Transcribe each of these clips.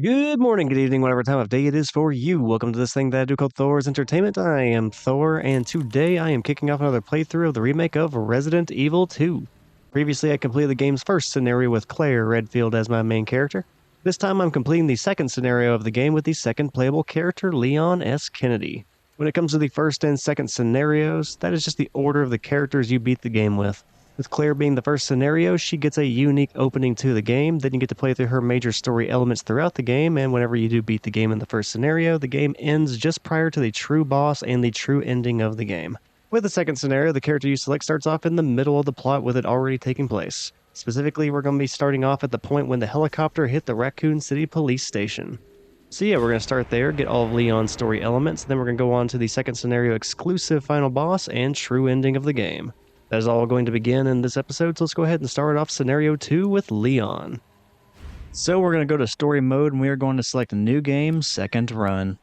Good morning, good evening, whatever time of day it is for you. Welcome to this thing that I do called Thor's Entertainment. I am Thor, and today I am kicking off another playthrough of the remake of Resident Evil 2. Previously, I completed the game's first scenario with Claire Redfield as my main character. This time, I'm completing the second scenario of the game with the second playable character, Leonskennedy. When it comes to the first and second scenarios, that is just the order of the characters you beat the game with. With Claire being the first scenario, she gets a unique opening to the game. Then you get to play through her major story elements throughout the game, and whenever you do beat the game in the first scenario, the game ends just prior to the true boss and the true ending of the game. With the second scenario, the character you select starts off in the middle of the plot with it already taking place. Specifically, we're going to be starting off at the point when the helicopter hit the Raccoon City police station. So yeah, we're going to start there, get all of Leon's story elements, then we're going to go on to the second scenario exclusive final boss and true ending of the game. That is all going to begin in this episode, so let's go ahead and start off Scenario 2 with Leon. So we're going to go to Story Mode, and we are going to select a New Game, Second Run.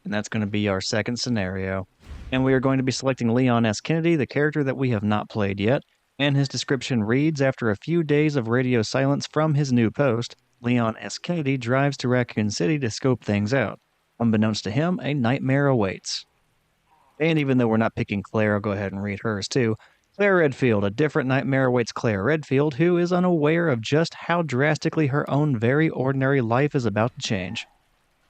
And that's going to be our second scenario. And we are going to be selecting Leonskennedy, the character that we have not played yet. And his description reads, after a few days of radio silence from his new post, Leonskennedy drives to Raccoon City to scope things out. Unbeknownst to him, a nightmare awaits. And even though we're not picking Claire, I'll go ahead and read hers too. Claire Redfield, a different nightmare awaits Claire Redfield, who is unaware of just how drastically her own very ordinary life is about to change.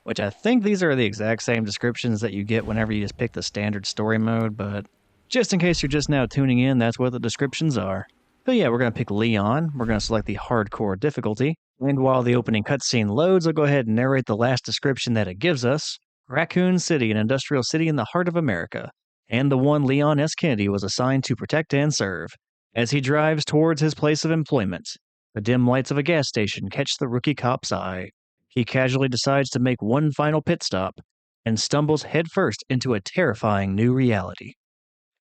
Which I think these are the exact same descriptions that you get whenever you just pick the standard story mode, but just in case you're just now tuning in, that's what the descriptions are. But yeah, we're going to pick Leon, we're going to select the hardcore difficulty, and while the opening cutscene loads, I'll go ahead and narrate the last description that it gives us. Raccoon City, an industrial city in the heart of America, and the one Leonskennedy was assigned to protect and serve. As he drives towards his place of employment, the dim lights of a gas station catch the rookie cop's eye. He casually decides to make one final pit stop and stumbles headfirst into a terrifying new reality.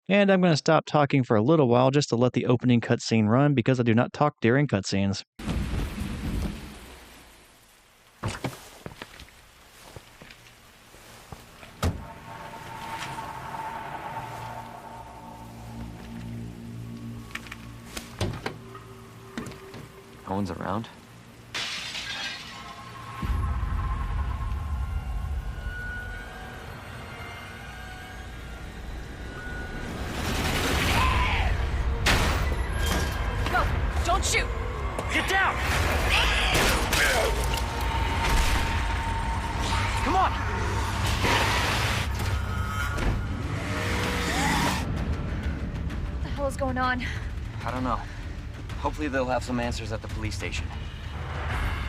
And I'm going to stop talking for a little while just to let the opening cutscene run because I do not talk during cutscenes. No one's around? No! Don't shoot! Get down! Come on! What the hell is going on? I don't know. Hopefully they'll have some answers at the police station.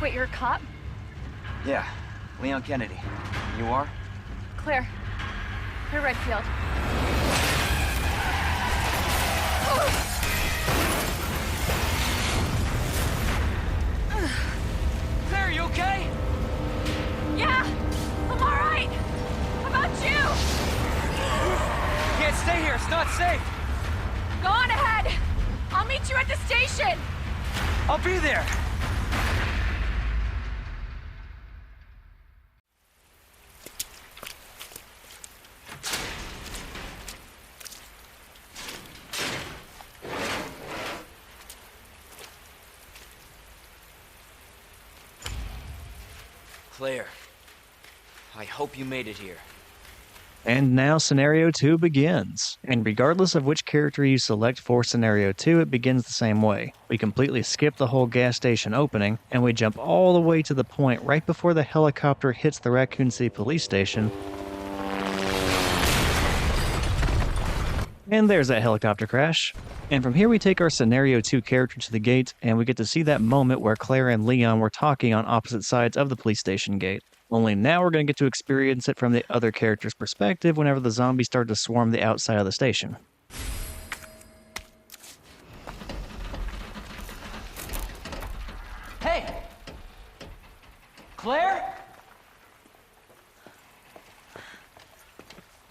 Wait, you're a cop? Yeah, Leonskennedy. You are? Claire Redfield. Claire, you okay? Yeah! I'm alright! How about you? Can't stay here, it's not safe! Go on ahead! I'll meet you at the station! I'll be there! Claire, I hope you made it here. And now Scenario 2 begins. And regardless of which character you select for Scenario 2, it begins the same way. We completely skip the whole gas station opening, and we jump all the way to the point right before the helicopter hits the Raccoon City police station. And there's that helicopter crash. And from here we take our Scenario 2 character to the gate, and we get to see that moment where Claire and Leon were talking on opposite sides of the police station gate. Only now we're going to get to experience it from the other character's perspective whenever the zombies start to swarm the outside of the station. Hey! Claire?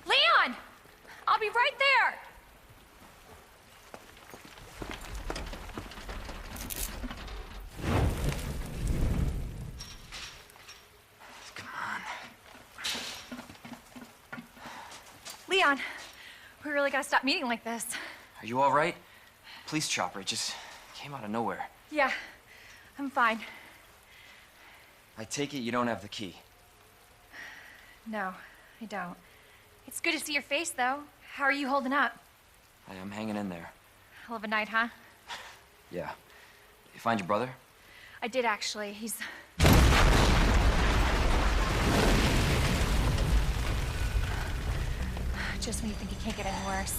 Leon! I'll be right there! Leon, we really gotta stop meeting like this. Are you all right? Police chopper, it just came out of nowhere. Yeah, I'm fine. I take it you don't have the key. No, I don't. It's good to see your face, though. How are you holding up? I am hanging in there. Hell of a night, huh? Yeah. You find your brother? I did, actually. He's... Just when you think it can't get any worse.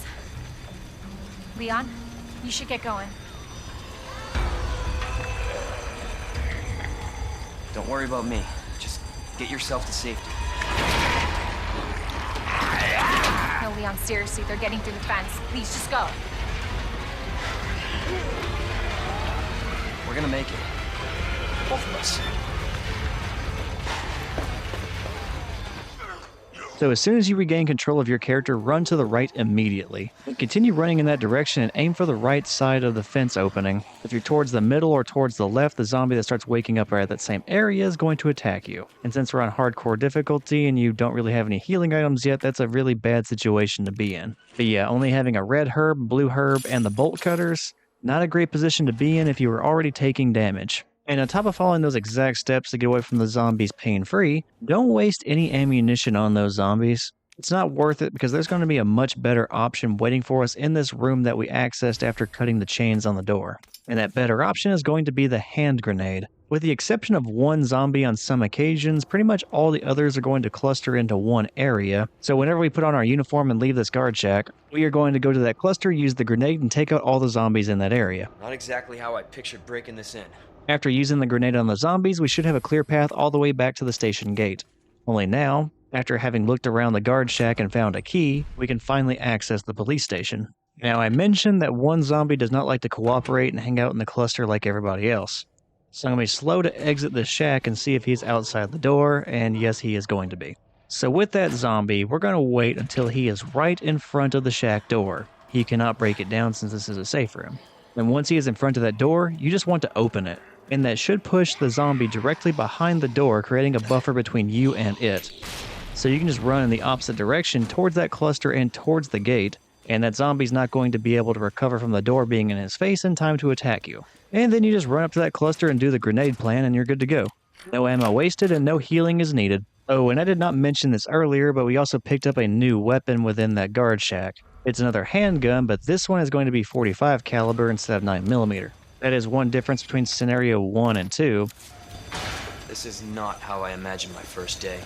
Leon, you should get going. Don't worry about me. Just get yourself to safety. No, Leon, seriously, they're getting through the fence. Please, just go. We're gonna make it. Both of us. So as soon as you regain control of your character, run to the right immediately. Continue running in that direction and aim for the right side of the fence opening. If you're towards the middle or towards the left, the zombie that starts waking up right at that same area is going to attack you. And since we're on hardcore difficulty and you don't really have any healing items yet, that's a really bad situation to be in. But yeah, only having a red herb, blue herb, and the bolt cutters, not a great position to be in if you were already taking damage. And on top of following those exact steps to get away from the zombies pain-free, don't waste any ammunition on those zombies. It's not worth it because there's going to be a much better option waiting for us in this room that we accessed after cutting the chains on the door. And that better option is going to be the hand grenade. With the exception of one zombie on some occasions, pretty much all the others are going to cluster into one area. So whenever we put on our uniform and leave this guard shack, we are going to go to that cluster, use the grenade, and take out all the zombies in that area. Not exactly how I pictured breaking this in. After using the grenade on the zombies, we should have a clear path all the way back to the station gate. Only now, after having looked around the guard shack and found a key, we can finally access the police station. Now, I mentioned that one zombie does not like to cooperate and hang out in the cluster like everybody else. So I'm going to be slow to exit the shack and see if he's outside the door, and yes, he is going to be. So with that zombie, we're going to wait until he is right in front of the shack door. He cannot break it down since this is a safe room. And once he is in front of that door, you just want to open it. And that should push the zombie directly behind the door, creating a buffer between you and it. So you can just run in the opposite direction towards that cluster and towards the gate, and that zombie's not going to be able to recover from the door being in his face in time to attack you. And then you just run up to that cluster and do the grenade plan and you're good to go. No ammo wasted and no healing is needed. Oh, and I did not mention this earlier, but we also picked up a new weapon within that guard shack. It's another handgun, but this one is going to be 45 caliber instead of 9mm. That is one difference between scenario 1 and 2. This is not how I imagined my first day.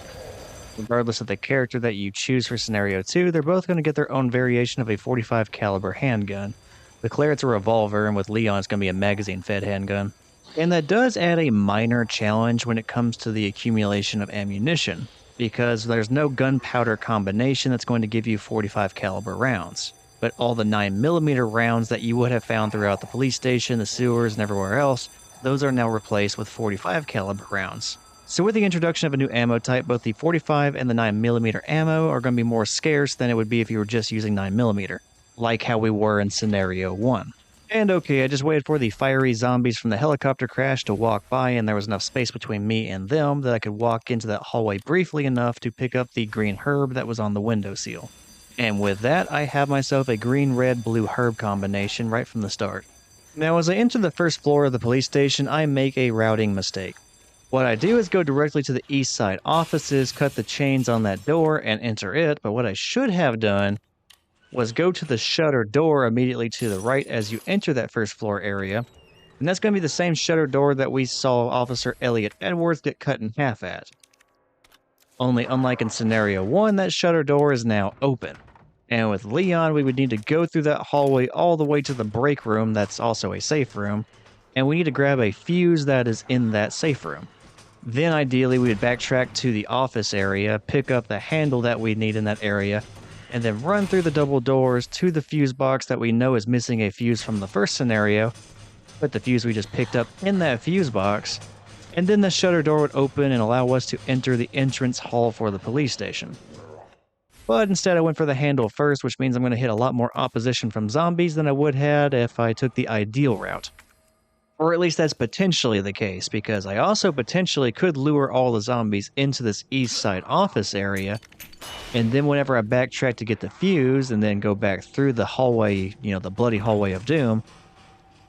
Regardless of the character that you choose for scenario 2, they're both going to get their own variation of a 45 caliber handgun. With Claire it's a revolver, and with Leon it's going to be a magazine-fed handgun. And that does add a minor challenge when it comes to the accumulation of ammunition, because there's no gunpowder combination that's going to give you 45 caliber rounds. But all the 9mm rounds that you would have found throughout the police station, the sewers, and everywhere else, those are now replaced with 45 caliber rounds. So with the introduction of a new ammo type, both the 45 and the 9mm ammo are going to be more scarce than it would be if you were just using 9mm, like how we were in scenario 1. And okay, I just waited for the fiery zombies from the helicopter crash to walk by, and there was enough space between me and them that I could walk into that hallway briefly enough to pick up the green herb that was on the windowsill. And with that, I have myself a green, red, blue herb combination right from the start. Now, as I enter the first floor of the police station, I make a routing mistake. What I do is go directly to the east side offices, cut the chains on that door, and enter it, but what I should have done was go to the shutter door immediately to the right as you enter that first floor area, and that's going to be the same shutter door that we saw Officer Elliot Edwards get cut in half at. Only unlike in scenario 1, that shutter door is now open. And with Leon, we would need to go through that hallway all the way to the break room that's also a safe room, and we need to grab a fuse that is in that safe room. Then ideally we would backtrack to the office area, pick up the handle that we need in that area, and then run through the double doors to the fuse box that we know is missing a fuse from the first scenario, put the fuse we just picked up in that fuse box, and then the shutter door would open and allow us to enter the entrance hall for the police station. But instead I went for the handle first, which means I'm going to hit a lot more opposition from zombies than I would have if I took the ideal route. Or at least that's potentially the case, because I also potentially could lure all the zombies into this east side office area, and then whenever I backtrack to get the fuse and then go back through the hallway, the bloody hallway of doom,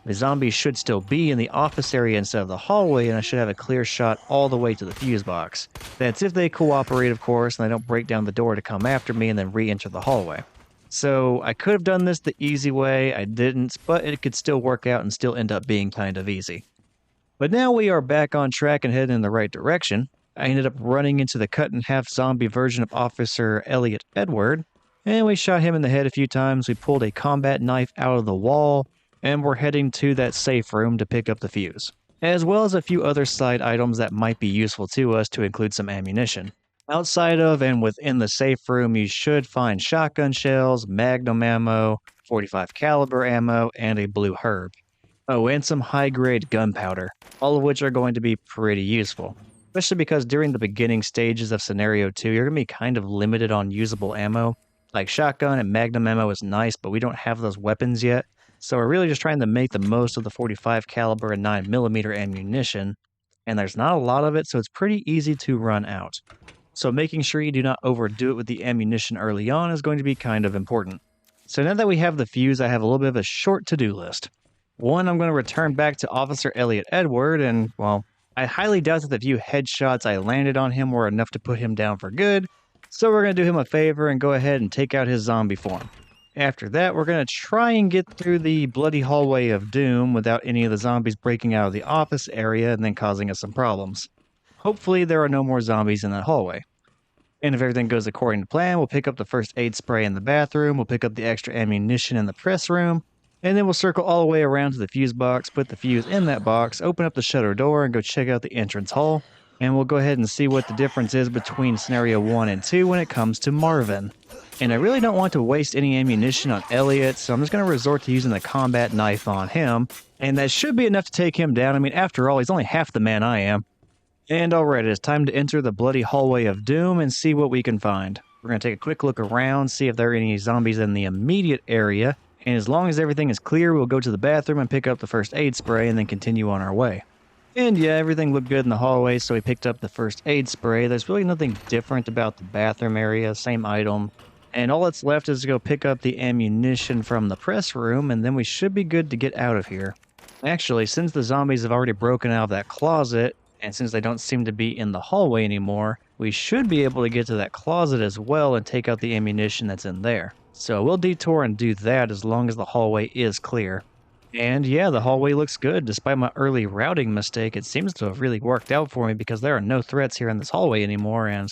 The zombies should still be in the office area instead of the hallway, and I should have a clear shot all the way to the fuse box. That's if they cooperate, of course, and they don't break down the door to come after me and then re-enter the hallway. So I could have done this the easy way, I didn't, but it could still work out and still end up being kind of easy. But now we are back on track and heading in the right direction. I ended up running into the cut-in-half zombie version of Officer Elliot Edward, and we shot him in the head a few times. We pulled a combat knife out of the wall, and we're heading to that safe room to pick up the fuse, as well as a few other side items that might be useful to us, to include some ammunition. Outside of and within the safe room, you should find shotgun shells, magnum ammo, 45 caliber ammo, and a blue herb. Oh, and some high-grade gunpowder, all of which are going to be pretty useful. Especially because during the beginning stages of Scenario 2, you're going to be kind of limited on usable ammo. Like shotgun and magnum ammo is nice, but we don't have those weapons yet. So we're really just trying to make the most of the 45 caliber and 9mm ammunition. And there's not a lot of it, so it's pretty easy to run out. So making sure you do not overdo it with the ammunition early on is going to be kind of important. So now that we have the fuse, I have a little bit of a short to-do list. One, I'm going to return back to Officer Elliot Edward, and, well, I highly doubt that the few headshots I landed on him were enough to put him down for good, so we're going to do him a favor and go ahead and take out his zombie form. After that, we're going to try and get through the bloody hallway of doom without any of the zombies breaking out of the office area and then causing us some problems. Hopefully there are no more zombies in that hallway. And if everything goes according to plan, we'll pick up the first aid spray in the bathroom, we'll pick up the extra ammunition in the press room, and then we'll circle all the way around to the fuse box, put the fuse in that box, open up the shutter door, and go check out the entrance hall. And we'll go ahead and see what the difference is between Scenario 1 and 2 when it comes to Marvin. And I really don't want to waste any ammunition on Elliot, so I'm just going to resort to using the combat knife on him. And that should be enough to take him down. I mean, after all, he's only half the man I am. And alright, it's time to enter the bloody hallway of doom and see what we can find. We're going to take a quick look around, see if there are any zombies in the immediate area. And as long as everything is clear, we'll go to the bathroom and pick up the first aid spray and then continue on our way. And yeah, everything looked good in the hallway, so we picked up the first aid spray. There's really nothing different about the bathroom area, same item. And all that's left is to go pick up the ammunition from the press room, and then we should be good to get out of here. Actually, since the zombies have already broken out of that closet, and since they don't seem to be in the hallway anymore, we should be able to get to that closet as well and take out the ammunition that's in there. So we'll detour and do that as long as the hallway is clear. And yeah, the hallway looks good. Despite my early routing mistake, it seems to have really worked out for me because there are no threats here in this hallway anymore, and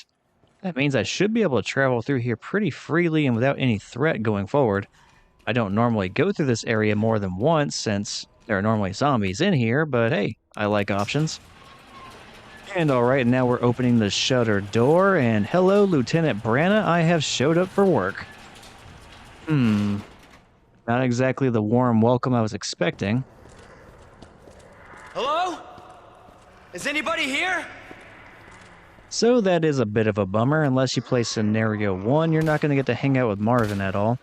that means I should be able to travel through here pretty freely and without any threat going forward. I don't normally go through this area more than once since there are normally zombies in here, but hey, I like options. And alright, now we're opening the shutter door, and hello, Lieutenant Branna, I have showed up for work. Not exactly the warm welcome I was expecting. Hello? Is anybody here? So that is a bit of a bummer. Unless you play Scenario 1, you're not going to get to hang out with Marvin at all.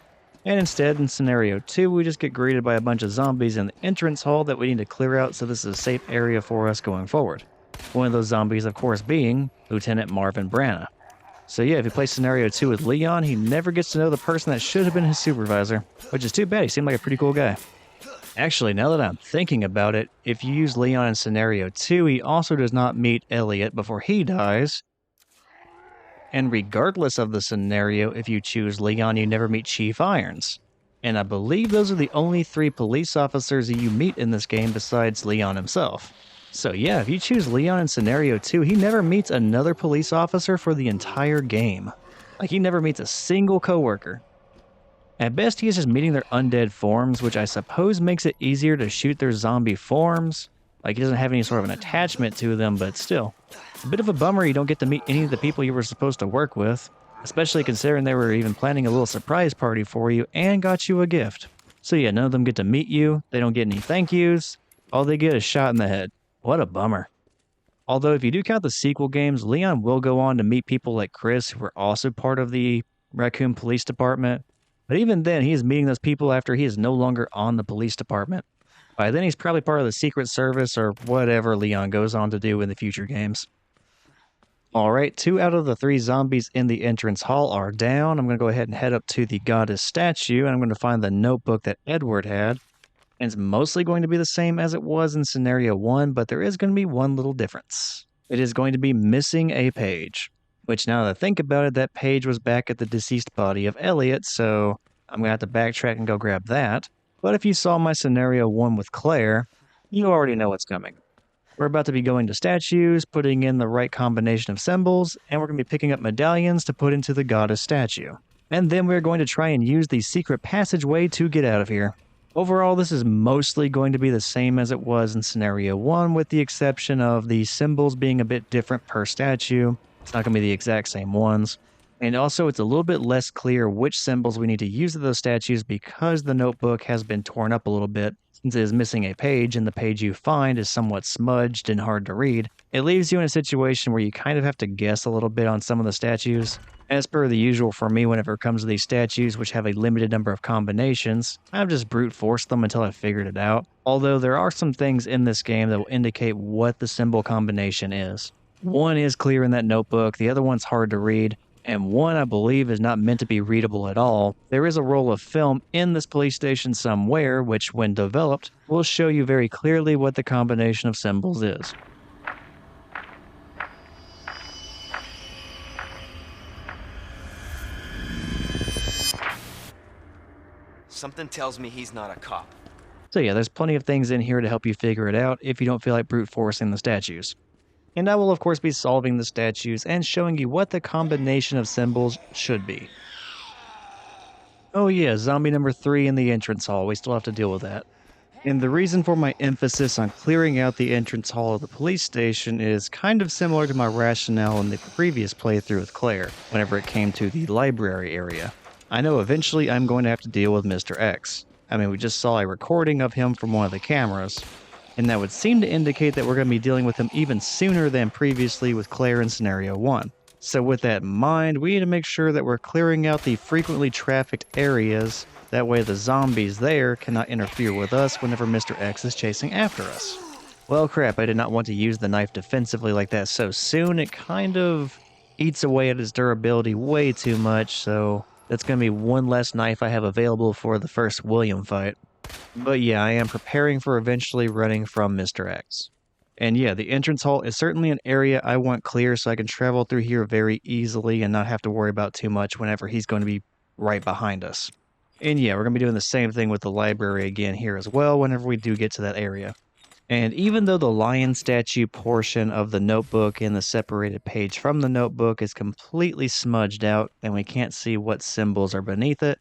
And instead, in Scenario 2, we just get greeted by a bunch of zombies in the entrance hall that we need to clear out, so this is a safe area for us going forward. One of those zombies, of course, being Lieutenant Marvin Branna. So yeah, if you play Scenario 2 with Leon, he never gets to know the person that should have been his supervisor, which is too bad. He seemed like a pretty cool guy. Actually, now that I'm thinking about it, if you use Leon in Scenario 2, he also does not meet Elliot before he dies. And regardless of the scenario, if you choose Leon, you never meet Chief Irons. And I believe those are the only 3 police officers that you meet in this game besides Leon himself. So yeah, if you choose Leon in Scenario 2, he never meets another police officer for the entire game. Like, he never meets a single coworker. At best, he is just meeting their undead forms, which I suppose makes it easier to shoot their zombie forms. Like, he doesn't have any sort of an attachment to them, but still. It's a bit of a bummer you don't get to meet any of the people you were supposed to work with, especially considering they were even planning a little surprise party for you and got you a gift. So yeah, none of them get to meet you, they don't get any thank yous, all they get is shot in the head. What a bummer. Although if you do count the sequel games, Leon will go on to meet people like Chris, who were also part of the Raccoon Police Department. But even then, he is meeting those people after he is no longer on the police department. By then, he's probably part of the Secret Service or whatever Leon goes on to do in the future games. Alright, 2 out of the 3 zombies in the entrance hall are down. I'm going to go ahead and head up to the goddess statue, and I'm going to find the notebook that Edward had. And it's mostly going to be the same as it was in scenario 1, but there is going to be one little difference. It is going to be missing a page, which now that I think about it, that page was back at the deceased body of Elliot, so I'm going to have to backtrack and go grab that. But if you saw my scenario 1 with Claire, you already know what's coming. We're about to be going to statues, putting in the right combination of symbols, and we're going to be picking up medallions to put into the goddess statue. And then we're going to try and use the secret passageway to get out of here. Overall, this is mostly going to be the same as it was in scenario 1, with the exception of the symbols being a bit different per statue. It's not going to be the exact same ones. And also, it's a little bit less clear which symbols we need to use of those statues because the notebook has been torn up a little bit. Since it is missing a page and the page you find is somewhat smudged and hard to read, it leaves you in a situation where you kind of have to guess a little bit on some of the statues. As per the usual for me whenever it comes to these statues which have a limited number of combinations, I've just brute forced them until I figured it out. Although there are some things in this game that will indicate what the symbol combination is. One is clear in that notebook, the other one's hard to read, and one I believe is not meant to be readable at all. There is a roll of film in this police station somewhere which, when developed, will show you very clearly what the combination of symbols is. Something tells me he's not a cop. So yeah, there's plenty of things in here to help you figure it out if you don't feel like brute forcing the statues. And I will of course be solving the statues and showing you what the combination of symbols should be. Oh yeah, zombie number 3 in the entrance hall, we still have to deal with that. And the reason for my emphasis on clearing out the entrance hall of the police station is kind of similar to my rationale in the previous playthrough with Claire, whenever it came to the library area. I know eventually I'm going to have to deal with Mr. X. I mean, we just saw a recording of him from one of the cameras, and that would seem to indicate that we're going to be dealing with him even sooner than previously with Claire in scenario 1. So with that in mind, we need to make sure that we're clearing out the frequently trafficked areas, that way the zombies there cannot interfere with us whenever Mr. X is chasing after us. Well crap, I did not want to use the knife defensively like that so soon. It kind of eats away at its durability way too much, so that's going to be one less knife I have available for the first William fight. But yeah, I am preparing for eventually running from Mr. X. And yeah, the entrance hall is certainly an area I want clear so I can travel through here very easily and not have to worry about too much whenever he's going to be right behind us. And yeah, we're going to be doing the same thing with the library again here as well whenever we do get to that area. And even though the lion statue portion of the notebook and the separated page from the notebook is completely smudged out and we can't see what symbols are beneath it,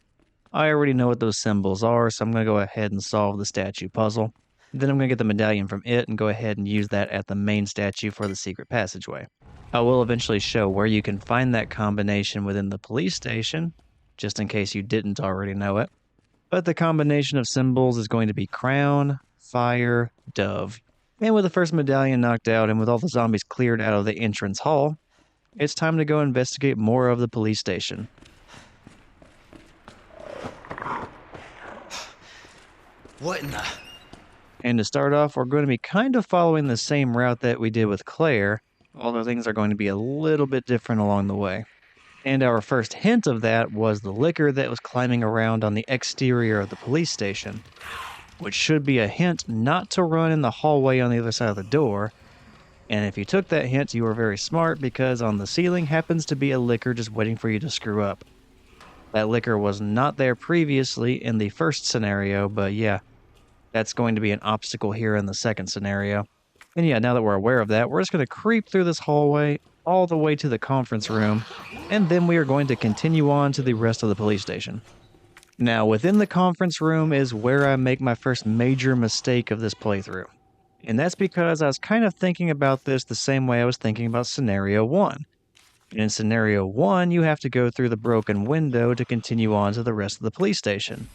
I already know what those symbols are, so I'm going to go ahead and solve the statue puzzle. Then I'm going to get the medallion from it and go ahead and use that at the main statue for the secret passageway. I will eventually show where you can find that combination within the police station, just in case you didn't already know it. But the combination of symbols is going to be crown, fire, dove. And with the first medallion knocked out and with all the zombies cleared out of the entrance hall, it's time to go investigate more of the police station. What in the... And to start off, we're going to be kind of following the same route that we did with Claire, although things are going to be a little bit different along the way. And our first hint of that was the licker that was climbing around on the exterior of the police station, which should be a hint not to run in the hallway on the other side of the door. And if you took that hint, you were very smart because on the ceiling happens to be a licker just waiting for you to screw up. That licker was not there previously in the first scenario, but yeah, that's going to be an obstacle here in the second scenario. And yeah, now that we're aware of that, we're just going to creep through this hallway all the way to the conference room, and then we are going to continue on to the rest of the police station. Now, within the conference room is where I make my first major mistake of this playthrough. And that's because I was kind of thinking about this the same way I was thinking about scenario 1. In scenario 1, you have to go through the broken window to continue on to the rest of the police station.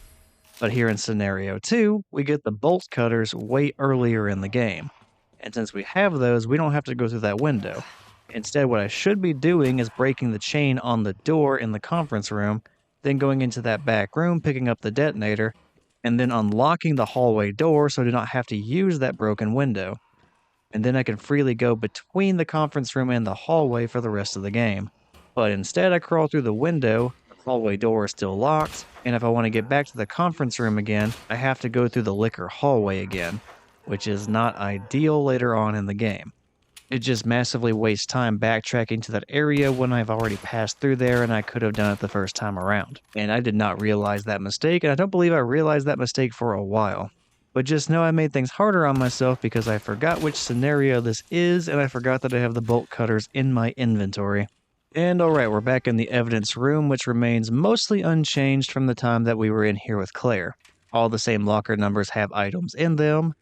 But here in scenario 2, we get the bolt cutters way earlier in the game. And since we have those, we don't have to go through that window. Instead, what I should be doing is breaking the chain on the door in the conference room, then going into that back room, picking up the detonator, and then unlocking the hallway door so I do not have to use that broken window. And then I can freely go between the conference room and the hallway for the rest of the game. But instead, I crawl through the window, Hallway door is still locked, and if I want to get back to the conference room again, I have to go through the liquor hallway again, which is not ideal later on in the game. It just massively wastes time backtracking to that area when I've already passed through there and I could have done it the first time around. And I did not realize that mistake, and I don't believe I realized that mistake for a while. But just know I made things harder on myself because I forgot which scenario this is, and I forgot that I have the bolt cutters in my inventory. And alright, we're back in the evidence room, which remains mostly unchanged from the time that we were in here with Claire. All the same locker numbers have items in them.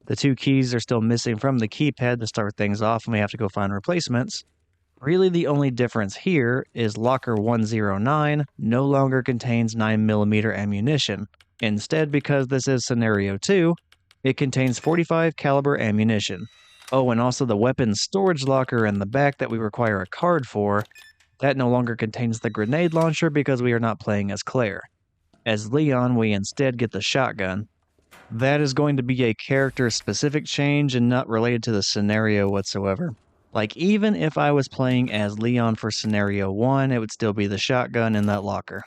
The 2 keys are still missing from the keypad to start things off, and we have to go find replacements. Really, the only difference here is locker 109 no longer contains 9mm ammunition. Instead, because this is scenario 2, it contains 45 caliber ammunition. Oh, and also the weapons storage locker in the back that we require a card for, that no longer contains the grenade launcher because we are not playing as Claire. As Leon, we instead get the shotgun. That is going to be a character-specific change and not related to the scenario whatsoever. Like, even if I was playing as Leon for Scenario 1, it would still be the shotgun in that locker.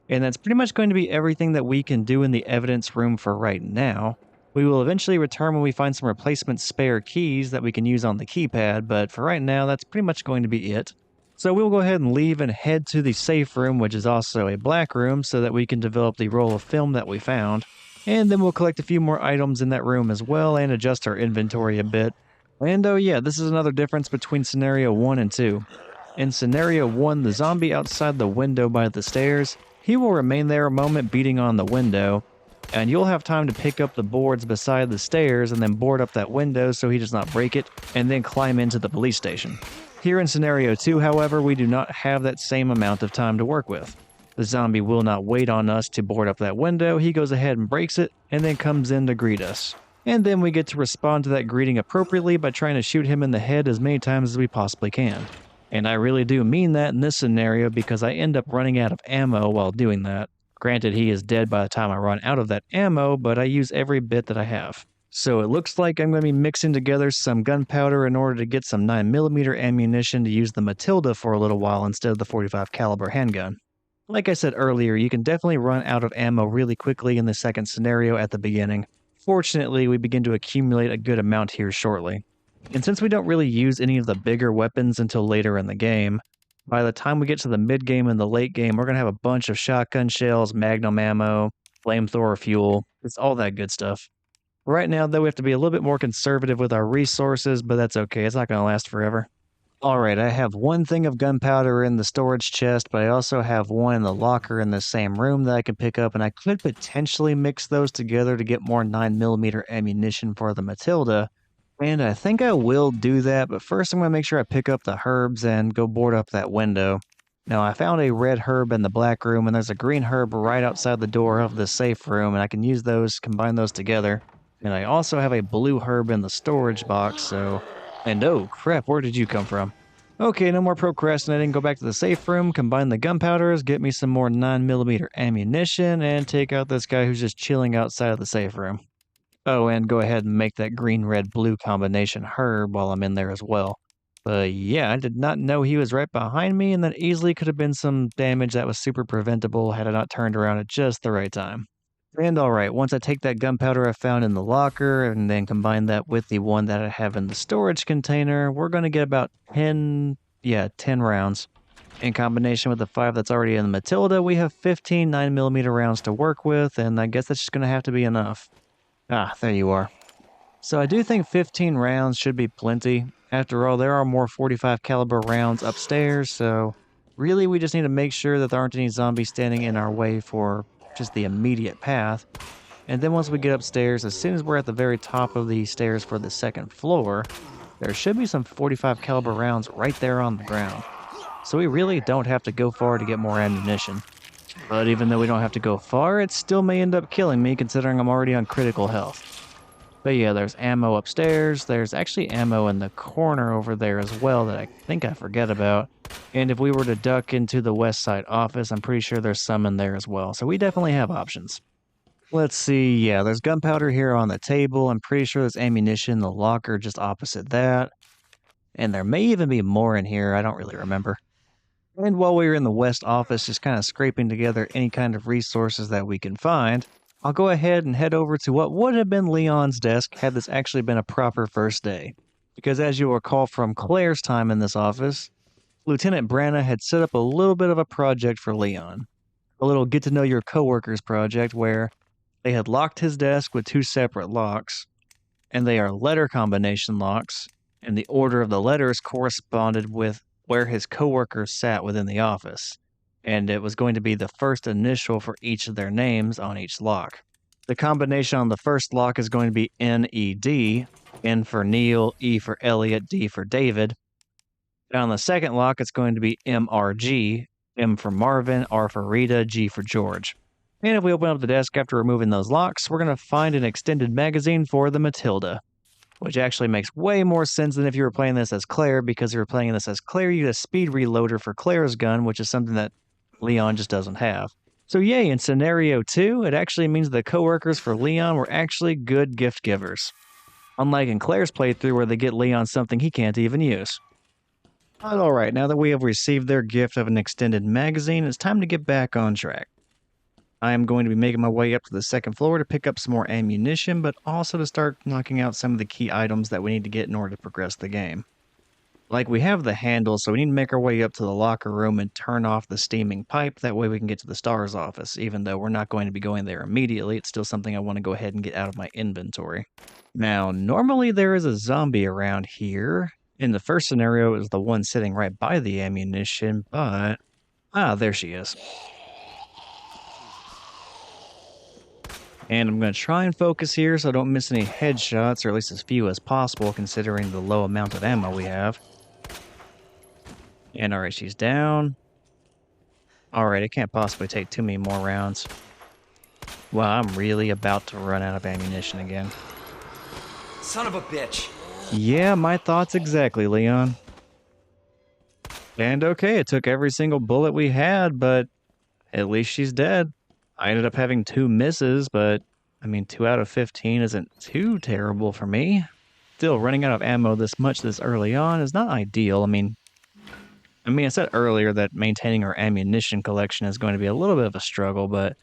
And that's pretty much going to be everything that we can do in the evidence room for right now. We will eventually return when we find some replacement spare keys that we can use on the keypad, but for right now, that's pretty much going to be it. So we'll go ahead and leave and head to the safe room, which is also a black room, so that we can develop the roll of film that we found. And then we'll collect a few more items in that room as well and adjust our inventory a bit. And oh yeah, this is another difference between Scenario 1 and 2. In Scenario 1, the zombie outside the window by the stairs, he will remain there a moment beating on the window, and you'll have time to pick up the boards beside the stairs and then board up that window so he does not break it, and then climb into the police station. Here in Scenario 2, however, we do not have that same amount of time to work with. The zombie will not wait on us to board up that window, he goes ahead and breaks it, and then comes in to greet us. And then we get to respond to that greeting appropriately by trying to shoot him in the head as many times as we possibly can. And I really do mean that in this scenario because I end up running out of ammo while doing that. Granted, he is dead by the time I run out of that ammo, but I use every bit that I have. So it looks like I'm going to be mixing together some gunpowder in order to get some 9mm ammunition to use the Matilda for a little while instead of the 45 caliber handgun. Like I said earlier, you can definitely run out of ammo really quickly in the second scenario at the beginning. Fortunately, we begin to accumulate a good amount here shortly. And since we don't really use any of the bigger weapons until later in the game, by the time we get to the mid-game and the late game, we're going to have a bunch of shotgun shells, magnum ammo, flamethrower fuel, it's all that good stuff. Right now, though, we have to be a little bit more conservative with our resources, but that's okay, it's not going to last forever. Alright, I have one thing of gunpowder in the storage chest, but I also have one in the locker in the same room that I can pick up, and I could potentially mix those together to get more 9mm ammunition for the Matilda. And I think I will do that, but first I'm going to make sure I pick up the herbs and go board up that window. Now, I found a red herb in the black room, and there's a green herb right outside the door of the safe room, and I can use those, combine those together. And I also have a blue herb in the storage box, so... And oh crap, where did you come from? Okay, no more procrastinating, go back to the safe room, combine the gunpowders, get me some more 9mm ammunition, and take out this guy who's just chilling outside of the safe room. Oh, and go ahead and make that green-red-blue combination herb while I'm in there as well. But yeah, I did not know he was right behind me, and that easily could have been some damage that was super preventable had I not turned around at just the right time. And alright, once I take that gunpowder I found in the locker and then combine that with the one that I have in the storage container, we're going to get about 10 rounds. In combination with the 5 that's already in the Matilda, we have 15 9mm rounds to work with, and I guess that's just going to have to be enough. Ah, there you are. So I do think 15 rounds should be plenty. After all, there are more 45 caliber rounds upstairs, so really we just need to make sure that there aren't any zombies standing in our way for just the immediate path. And then once we get upstairs, as soon as we're at the very top of the stairs for the second floor, there should be some 45 caliber rounds right there on the ground. So we really don't have to go far to get more ammunition. But even though we don't have to go far, it still may end up killing me considering I'm already on critical health. But yeah, there's ammo upstairs. There's actually ammo in the corner over there as well that I think I forget about. And if we were to duck into the west side office, I'm pretty sure there's some in there as well. So we definitely have options. Let's see, yeah, there's gunpowder here on the table. I'm pretty sure there's ammunition in the locker just opposite that. And there may even be more in here, I don't really remember. And while we were in the west office just kind of scraping together any kind of resources that we can find, I'll go ahead and head over to what would have been Leon's desk had this actually been a proper first day. Because as you'll recall from Claire's time in this office, Lieutenant Branna had set up a little bit of a project for Leon. A little get to know your coworkers project where they had locked his desk with 2 separate locks, and they are letter combination locks, and the order of the letters corresponded with where his coworkers sat within the office, and it was going to be the first initial for each of their names on each lock. The combination on the first lock is going to be NED, N for Neil, E for Elliot, D for David. And on the second lock, it's going to be MRG, M for Marvin, R for Rita, G for George. And if we open up the desk after removing those locks, we're going to find an extended magazine for the Matilda, which actually makes way more sense than if you were playing this as Claire, because if you were playing this as Claire, you get a speed reloader for Claire's gun, which is something that Leon just doesn't have. So yay, in scenario 2, it actually means the coworkers for Leon were actually good gift givers. Unlike in Claire's playthrough where they get Leon something he can't even use. But alright, now that we have received their gift of an extended magazine, it's time to get back on track. I am going to be making my way up to the second floor to pick up some more ammunition, but also to start knocking out some of the key items that we need to get in order to progress the game. Like, we have the handle, so we need to make our way up to the locker room and turn off the steaming pipe. That way we can get to the STARS office. Even though we're not going to be going there immediately, it's still something I want to go ahead and get out of my inventory. Now, normally there is a zombie around here. In the first scenario, it was the one sitting right by the ammunition, but... there she is. And I'm going to try and focus here so I don't miss any headshots, or at least as few as possible, considering the low amount of ammo we have. And alright, she's down. Alright, it can't possibly take too many more rounds. Well, I'm really about to run out of ammunition again. Son of a bitch. Yeah, my thoughts exactly, Leon. And okay, it took every single bullet we had, but at least she's dead. I ended up having 2 misses, but, I mean, 2 out of 15 isn't too terrible for me. Still, running out of ammo this early on is not ideal. I mean, I said earlier that maintaining our ammunition collection is going to be a little bit of a struggle, but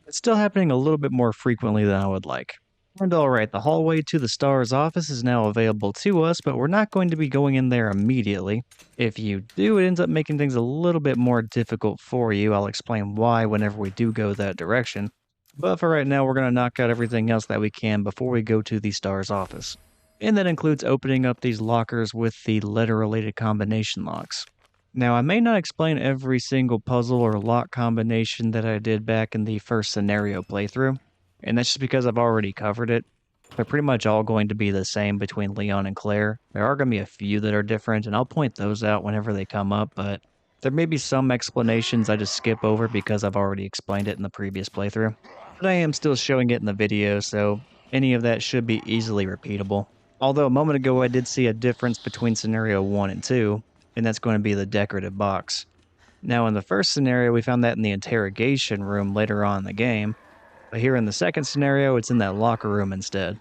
it's still happening a little bit more frequently than I would like. And alright, the hallway to the STARS office is now available to us, but we're not going to be going in there immediately. If you do, it ends up making things a little bit more difficult for you. I'll explain why whenever we do go that direction. But for right now, we're going to knock out everything else that we can before we go to the STARS office. And that includes opening up these lockers with the letter-related combination locks. Now, I may not explain every single puzzle or lock combination that I did back in the first scenario playthrough. And that's just because I've already covered it. They're pretty much all going to be the same between Leon and Claire. There are going to be a few that are different, and I'll point those out whenever they come up, but there may be some explanations I just skip over because I've already explained it in the previous playthrough. But I am still showing it in the video, so any of that should be easily repeatable. Although a moment ago I did see a difference between scenario 1 and 2, and that's going to be the decorative box. Now in the first scenario we found that in the interrogation room later on in the game, but here in the second scenario, it's in that locker room instead.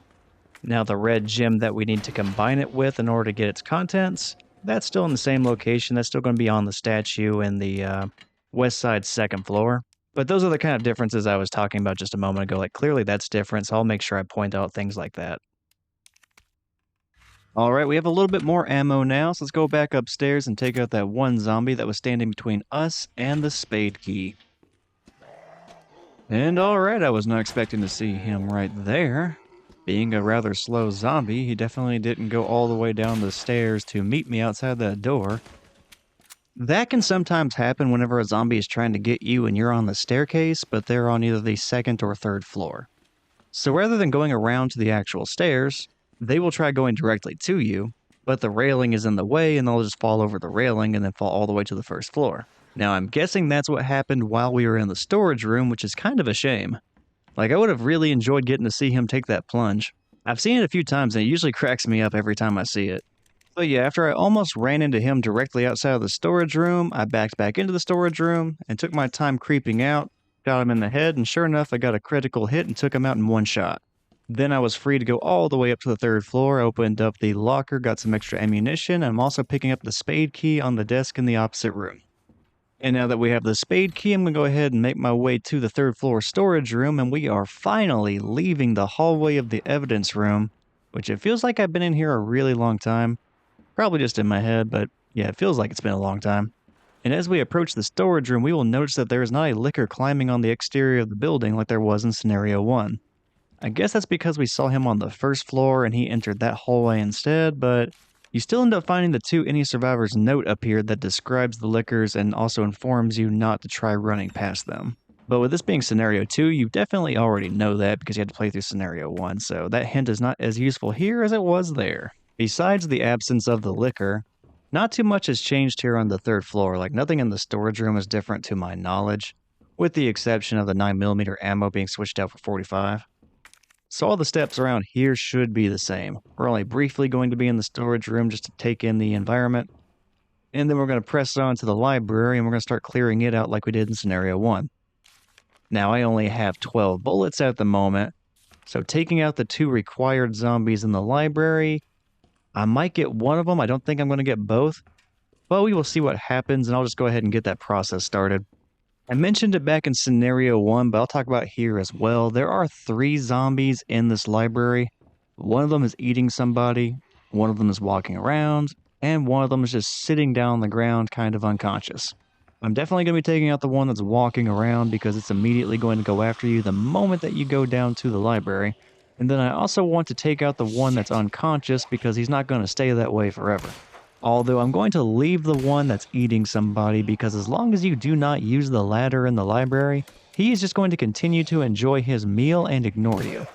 Now the red gem that we need to combine it with in order to get its contents, that's still in the same location. That's still going to be on the statue in the west side second floor. But those are the kind of differences I was talking about just a moment ago. Like, clearly that's different, so I'll make sure I point out things like that. Alright, we have a little bit more ammo now, so let's go back upstairs and take out that one zombie that was standing between us and the Spade Key. And alright, I was not expecting to see him right there. Being a rather slow zombie, he definitely didn't go all the way down the stairs to meet me outside that door. That can sometimes happen whenever a zombie is trying to get you and you're on the staircase, but they're on either the second or third floor. So rather than going around to the actual stairs, they will try going directly to you, but the railing is in the way and they'll just fall over the railing and then fall all the way to the first floor. Now, I'm guessing that's what happened while we were in the storage room, which is kind of a shame. Like, I would have really enjoyed getting to see him take that plunge. I've seen it a few times, and it usually cracks me up every time I see it. But yeah, after I almost ran into him directly outside of the storage room, I backed back into the storage room and took my time creeping out, got him in the head, and sure enough, I got a critical hit and took him out in one shot. Then I was free to go all the way up to the third floor, opened up the locker, got some extra ammunition, and I'm also picking up the Spade Key on the desk in the opposite room. And now that we have the Spade Key, I'm going to go ahead and make my way to the 3rd floor storage room, and we are finally leaving the hallway of the evidence room, which it feels like I've been in here a really long time. Probably just in my head, but yeah, it feels like it's been a long time. And as we approach the storage room, we will notice that there is not a licker climbing on the exterior of the building like there was in Scenario 1. I guess that's because we saw him on the 1st floor and he entered that hallway instead, but you still end up finding the 2 Any Survivors note up here that describes the lickers and also informs you not to try running past them. But with this being Scenario 2, you definitely already know that because you had to play through Scenario 1, so that hint is not as useful here as it was there. Besides the absence of the licker, not too much has changed here on the 3rd floor, like nothing in the storage room is different to my knowledge, with the exception of the 9mm ammo being switched out for 45. So all the steps around here should be the same. We're only briefly going to be in the storage room just to take in the environment. And then we're going to press on to the library and we're going to start clearing it out like we did in Scenario 1. Now I only have 12 bullets at the moment, so taking out the 2 required zombies in the library, I might get one of them. I don't think I'm going to get both, but we will see what happens and I'll just go ahead and get that process started. I mentioned it back in Scenario 1, but I'll talk about it here as well. There are 3 zombies in this library. One of them is eating somebody, one of them is walking around, and one of them is just sitting down on the ground kind of unconscious. I'm definitely going to be taking out the one that's walking around because it's immediately going to go after you the moment that you go down to the library. And then I also want to take out the one that's unconscious because he's not going to stay that way forever. Although I'm going to leave the one that's eating somebody because as long as you do not use the ladder in the library, he is just going to continue to enjoy his meal and ignore you.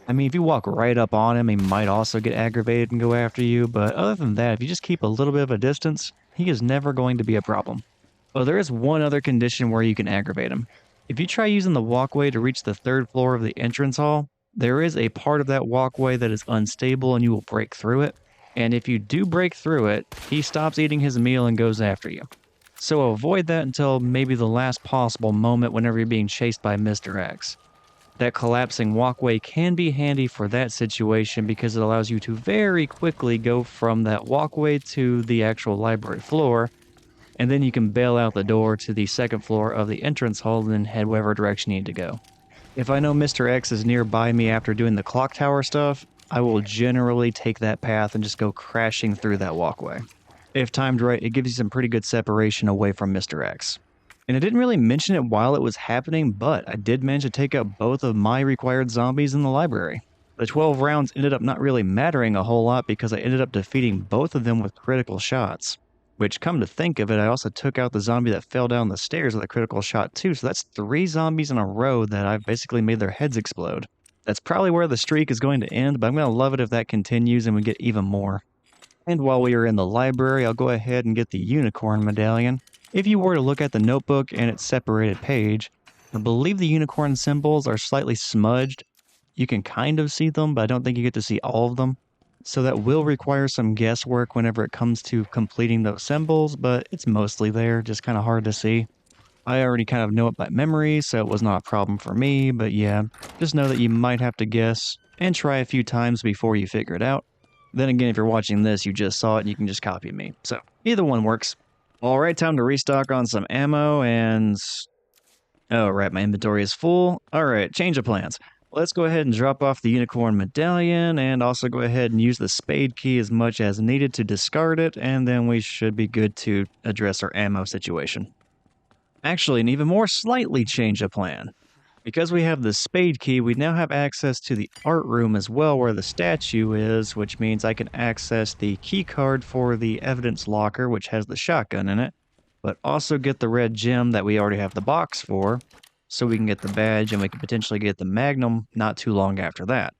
I mean, if you walk right up on him, he might also get aggravated and go after you, but other than that, if you just keep a little bit of a distance, he is never going to be a problem. Well, there is one other condition where you can aggravate him. If you try using the walkway to reach the 3rd floor of the entrance hall, there is a part of that walkway that is unstable and you will break through it. And if you do break through it, he stops eating his meal and goes after you. So avoid that until maybe the last possible moment whenever you're being chased by Mr. X. That collapsing walkway can be handy for that situation because it allows you to very quickly go from that walkway to the actual library floor, and then you can bail out the door to the 2nd floor of the entrance hall and then head whatever direction you need to go. If I know Mr. X is nearby me after doing the clock tower stuff, I will generally take that path and just go crashing through that walkway. If timed right, it gives you some pretty good separation away from Mr. X. And I didn't really mention it while it was happening, but I did manage to take out both of my required zombies in the library. The 12 rounds ended up not really mattering a whole lot because I ended up defeating both of them with critical shots. Which, come to think of it, I also took out the zombie that fell down the stairs with a critical shot too, so that's 3 zombies in a row that I've basically made their heads explode. That's probably where the streak is going to end, but I'm going to love it if that continues and we get even more. And while we are in the library, I'll go ahead and get the unicorn medallion. If you were to look at the notebook and its separated page, I believe the unicorn symbols are slightly smudged. You can kind of see them, but I don't think you get to see all of them. So that will require some guesswork whenever it comes to completing those symbols, but it's mostly there, just kind of hard to see. I already kind of know it by memory, so it was not a problem for me, but yeah, just know that you might have to guess and try a few times before you figure it out. Then again, if you're watching this, you just saw it and you can just copy me. So either one works. Alright, time to restock on some ammo and... Oh, right, my inventory is full. Alright, change of plans. Let's go ahead and drop off the unicorn medallion and also go ahead and use the spade key as much as needed to discard it, and then we should be good to address our ammo situation. Actually, an even more slightly change of plan. Because we have the spade key, we now have access to the art room as well where the statue is, which means I can access the key card for the evidence locker, which has the shotgun in it, but also get the red gem that we already have the box for, so we can get the badge and we can potentially get the magnum not too long after that.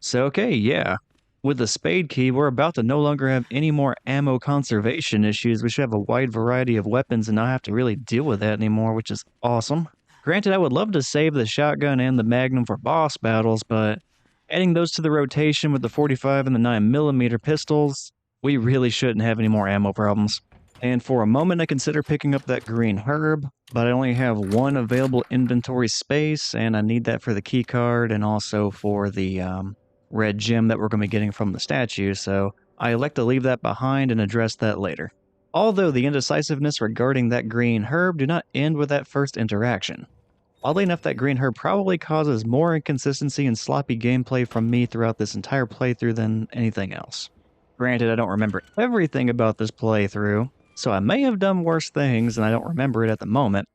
So okay, yeah. With the spade key, we're about to no longer have any more ammo conservation issues. We should have a wide variety of weapons and not have to really deal with that anymore, which is awesome. Granted, I would love to save the shotgun and the magnum for boss battles, but adding those to the rotation with the 45 and the 9mm pistols, we really shouldn't have any more ammo problems. And for a moment, I consider picking up that green herb, but I only have 1 available inventory space, and I need that for the key card and also for the red gem that we're going to be getting from the statue, so I elect to leave that behind and address that later. Although the indecisiveness regarding that green herb do not end with that first interaction. Oddly enough, that green herb probably causes more inconsistency and sloppy gameplay from me throughout this entire playthrough than anything else. Granted, I don't remember everything about this playthrough, so I may have done worse things and I don't remember it at the moment,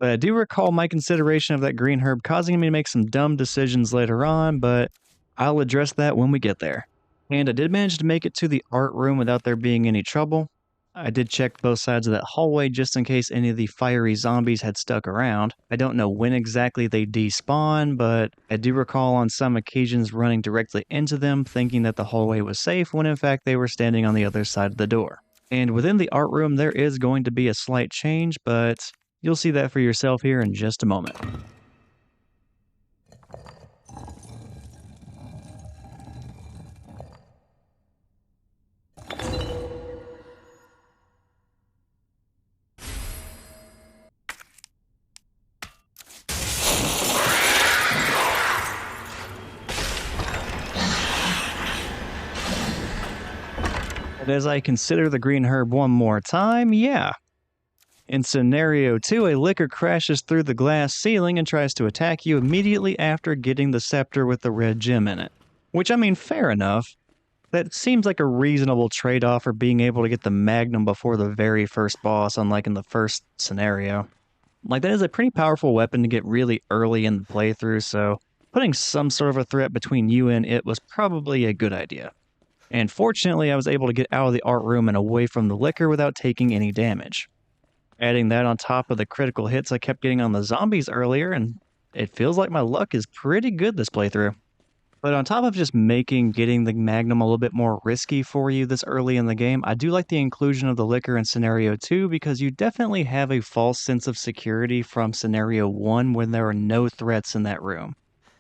but I do recall my consideration of that green herb causing me to make some dumb decisions later on, but I'll address that when we get there. And I did manage to make it to the art room without there being any trouble. I did check both sides of that hallway just in case any of the fiery zombies had stuck around. I don't know when exactly they despawn, but I do recall on some occasions running directly into them thinking that the hallway was safe when in fact they were standing on the other side of the door. And within the art room there is going to be a slight change, but you'll see that for yourself here in just a moment. But as I consider the green herb one more time, yeah. In scenario 2, a licker crashes through the glass ceiling and tries to attack you immediately after getting the scepter with the red gem in it. Which, I mean, fair enough. That seems like a reasonable trade-off for being able to get the magnum before the very first boss, unlike in the first scenario. Like, that is a pretty powerful weapon to get really early in the playthrough, so putting some sort of a threat between you and it was probably a good idea. And fortunately, I was able to get out of the art room and away from the licker without taking any damage. Adding that on top of the critical hits I kept getting on the zombies earlier, and it feels like my luck is pretty good this playthrough. But on top of just making getting the magnum a little bit more risky for you this early in the game, I do like the inclusion of the licker in scenario 2 because you definitely have a false sense of security from scenario 1 when there are no threats in that room.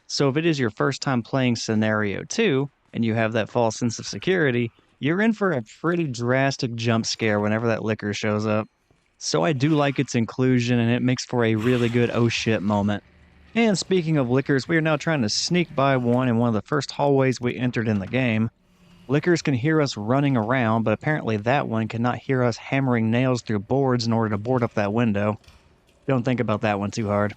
So if it is your first time playing scenario 2, and you have that false sense of security, you're in for a pretty drastic jump scare whenever that licker shows up. So I do like its inclusion, and it makes for a really good oh shit moment. And speaking of lickers, we are now trying to sneak by one in one of the first hallways we entered in the game. Lickers can hear us running around, but apparently that one cannot hear us hammering nails through boards in order to board up that window. Don't think about that one too hard.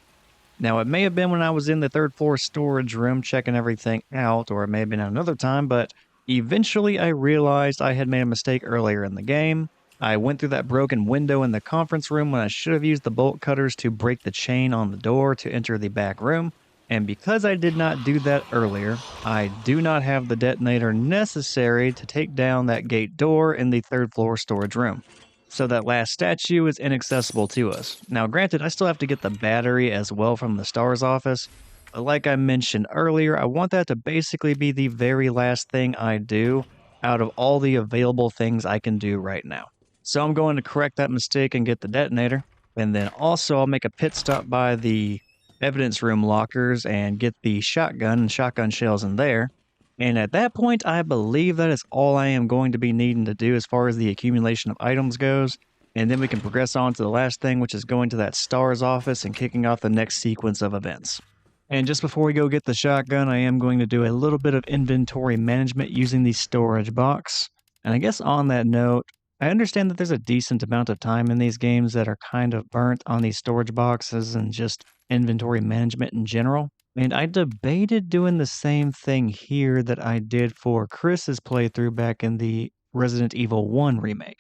Now, it may have been when I was in the third floor storage room checking everything out, or it may have been another time, but eventually I realized I had made a mistake earlier in the game. I went through that broken window in the conference room when I should have used the bolt cutters to break the chain on the door to enter the back room, and because I did not do that earlier, I do not have the detonator necessary to take down that gate door in the third floor storage room. So that last statue is inaccessible to us. Now granted, I still have to get the battery as well from the STARS office, but like I mentioned earlier, I want that to basically be the very last thing I do out of all the available things I can do right now. So I'm going to correct that mistake and get the detonator, and then also I'll make a pit stop by the evidence room lockers and get the shotgun and shotgun shells in there. And at that point, I believe that is all I am going to be needing to do as far as the accumulation of items goes. And then we can progress on to the last thing, which is going to that STARS office and kicking off the next sequence of events. And just before we go get the shotgun, I am going to do a little bit of inventory management using the storage box. And I guess on that note, I understand that there's a decent amount of time in these games that are kind of burnt on these storage boxes and just inventory management in general. And I debated doing the same thing here that I did for Chris's playthrough back in the Resident Evil 1 remake.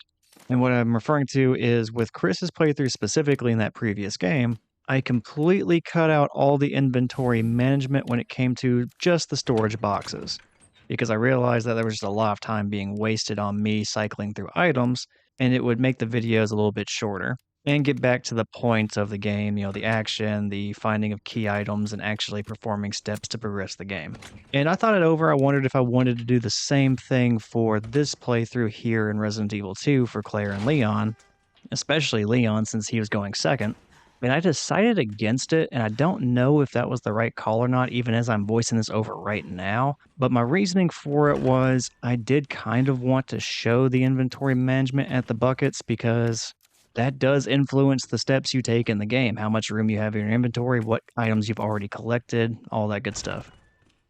And what I'm referring to is with Chris's playthrough specifically in that previous game, I completely cut out all the inventory management when it came to just the storage boxes. Because I realized that there was just a lot of time being wasted on me cycling through items, and it would make the videos a little bit shorter. And get back to the point of the game, the action, the finding of key items, and actually performing steps to progress the game. And I thought it over, I wondered if I wanted to do the same thing for this playthrough here in Resident Evil 2 for Claire and Leon, especially Leon since he was going second. And I decided against it, and I don't know if that was the right call or not, even as I'm voicing this over right now. But my reasoning for it was I did kind of want to show the inventory management at the buckets because that does influence the steps you take in the game, how much room you have in your inventory, what items you've already collected, all that good stuff.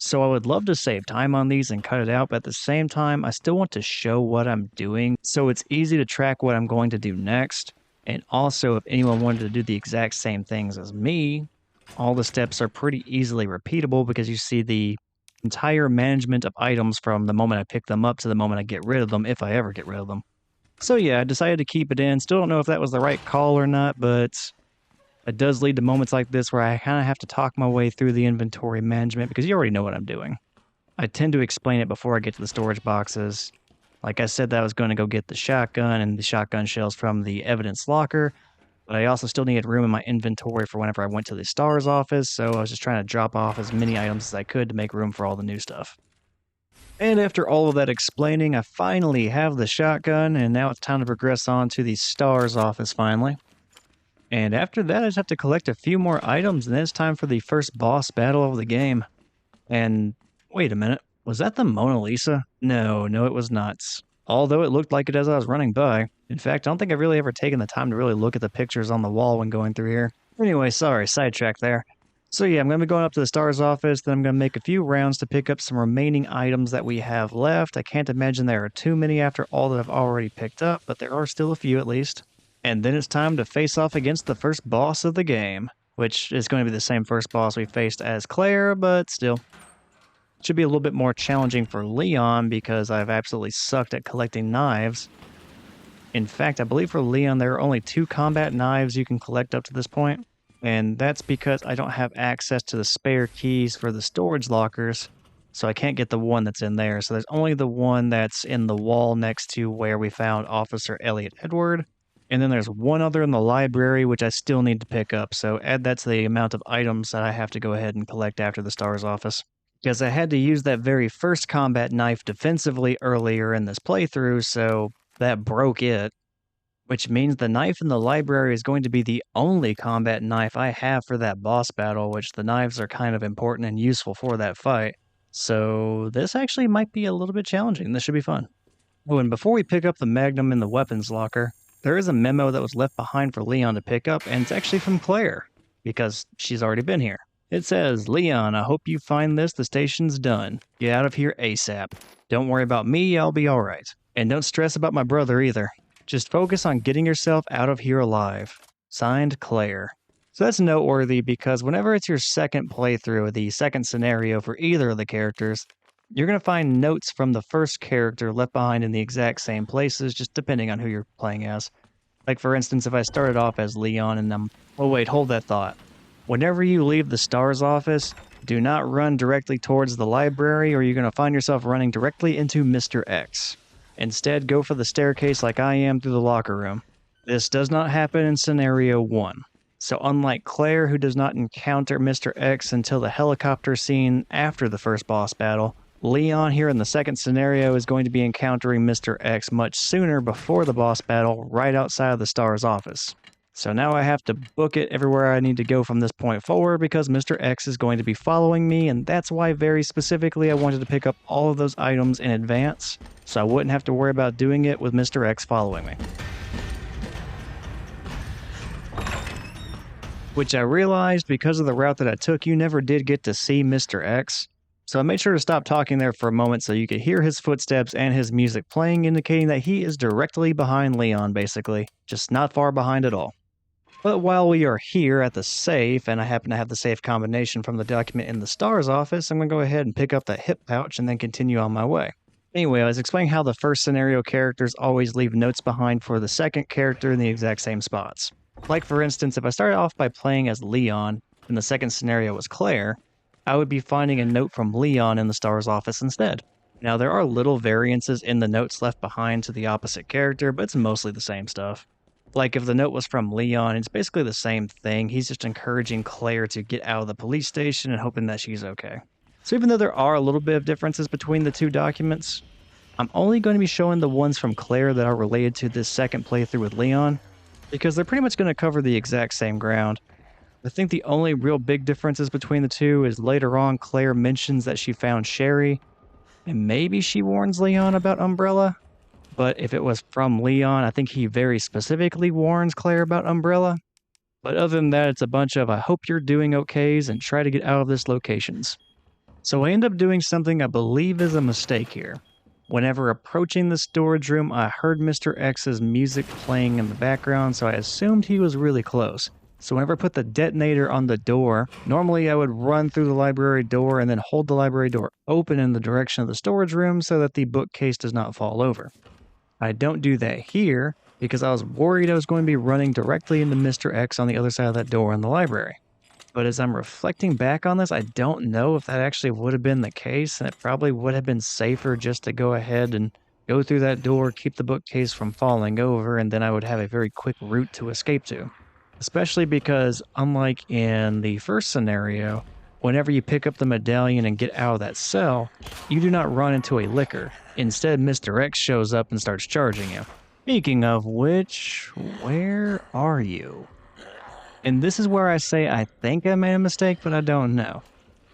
So I would love to save time on these and cut it out, but at the same time, I still want to show what I'm doing so it's easy to track what I'm going to do next. And also, if anyone wanted to do the exact same things as me, all the steps are pretty easily repeatable because you see the entire management of items from the moment I pick them up to the moment I get rid of them, if I ever get rid of them. So yeah, I decided to keep it in. Still don't know if that was the right call or not, but it does lead to moments like this where I kind of have to talk my way through the inventory management because you already know what I'm doing. I tend to explain it before I get to the storage boxes. Like I said that I was going to go get the shotgun and the shotgun shells from the evidence locker, but I also still needed room in my inventory for whenever I went to the STARS office, so I was just trying to drop off as many items as I could to make room for all the new stuff. And after all of that explaining, I finally have the shotgun, and now it's time to progress on to the STARS office finally. And after that, I just have to collect a few more items, and then it's time for the first boss battle of the game. And wait a minute, was that the Mona Lisa? No, it was not. Although it looked like it as I was running by. In fact, I don't think I've really ever taken the time to really look at the pictures on the wall when going through here. Anyway, sorry, sidetrack there. So yeah, I'm going to be going up to the STARS office, then I'm going to make a few rounds to pick up some remaining items that we have left. I can't imagine there are too many after all that I've already picked up, but there are still a few at least. And then it's time to face off against the first boss of the game, which is going to be the same first boss we faced as Claire, but still. It should be a little bit more challenging for Leon because I've absolutely sucked at collecting knives. In fact, I believe for Leon there are only 2 combat knives you can collect up to this point, and that's because I don't have access to the spare keys for the storage lockers, so I can't get the one that's in there. So there's only the one that's in the wall next to where we found Officer Elliot Edward. And then there's one other in the library, which I still need to pick up. So add that to the amount of items that I have to go ahead and collect after the STARS office. Because I had to use that very first combat knife defensively earlier in this playthrough, so that broke it. Which means the knife in the library is going to be the only combat knife I have for that boss battle, which the knives are kind of important and useful for that fight. So this actually might be a little bit challenging. This should be fun. Oh, and before we pick up the Magnum in the weapons locker, there is a memo that was left behind for Leon to pick up, and it's actually from Claire, because she's already been here. It says, "Leon, I hope you find this. The station's done. Get out of here ASAP. Don't worry about me, I'll be alright. And don't stress about my brother either. Just focus on getting yourself out of here alive. Signed, Claire." So that's noteworthy because whenever it's your second playthrough, the second scenario for either of the characters, you're going to find notes from the first character left behind in the exact same places, just depending on who you're playing as. Like for instance, if I started off as Leon and oh wait, hold that thought. Whenever you leave the STARS office, do not run directly towards the library or you're going to find yourself running directly into Mr. X. Instead, go for the staircase like I am through the locker room. This does not happen in scenario 1. So unlike Claire, who does not encounter Mr. X until the helicopter scene after the first boss battle, Leon here in the second scenario is going to be encountering Mr. X much sooner before the boss battle right outside of the STARS office. So now I have to book it everywhere I need to go from this point forward because Mr. X is going to be following me, and that's why very specifically I wanted to pick up all of those items in advance so I wouldn't have to worry about doing it with Mr. X following me. Which I realized because of the route that I took, you never did get to see Mr. X. So I made sure to stop talking there for a moment so you could hear his footsteps and his music playing, indicating that he is directly behind Leon, basically. Just not far behind at all. But while we are here at the safe, and I happen to have the safe combination from the document in the STARS office, I'm going to go ahead and pick up that hip pouch and then continue on my way. Anyway, I was explaining how the first scenario characters always leave notes behind for the second character in the exact same spots. Like for instance, if I started off by playing as Leon, and the second scenario was Claire, I would be finding a note from Leon in the STARS office instead. Now, there are little variances in the notes left behind to the opposite character, but it's mostly the same stuff. Like, if the note was from Leon, it's basically the same thing. He's just encouraging Claire to get out of the police station and hoping that she's okay. So even though there are a little bit of differences between the two documents, I'm only going to be showing the ones from Claire that are related to this second playthrough with Leon, because they're pretty much going to cover the exact same ground. I think the only real big differences between the two is later on Claire mentions that she found Sherry, and maybe she warns Leon about Umbrella. But if it was from Leon, I think he very specifically warns Claire about Umbrella. But other than that, it's a bunch of "I hope you're doing okays and try to get out of this" locations. So I end up doing something I believe is a mistake here. Whenever approaching the storage room, I heard Mr. X's music playing in the background, so I assumed he was really close. So whenever I put the detonator on the door, normally I would run through the library door and then hold the library door open in the direction of the storage room so that the bookcase does not fall over. I don't do that here because I was worried I was going to be running directly into Mr. X on the other side of that door in the library. But as I'm reflecting back on this, I don't know if that actually would have been the case, and it probably would have been safer just to go ahead and go through that door, keep the bookcase from falling over, and then I would have a very quick route to escape to. Especially because, unlike in the first scenario, whenever you pick up the medallion and get out of that cell, you do not run into a licker. Instead, Mr. X shows up and starts charging you. Speaking of which, where are you? And this is where I say I think I made a mistake, but I don't know.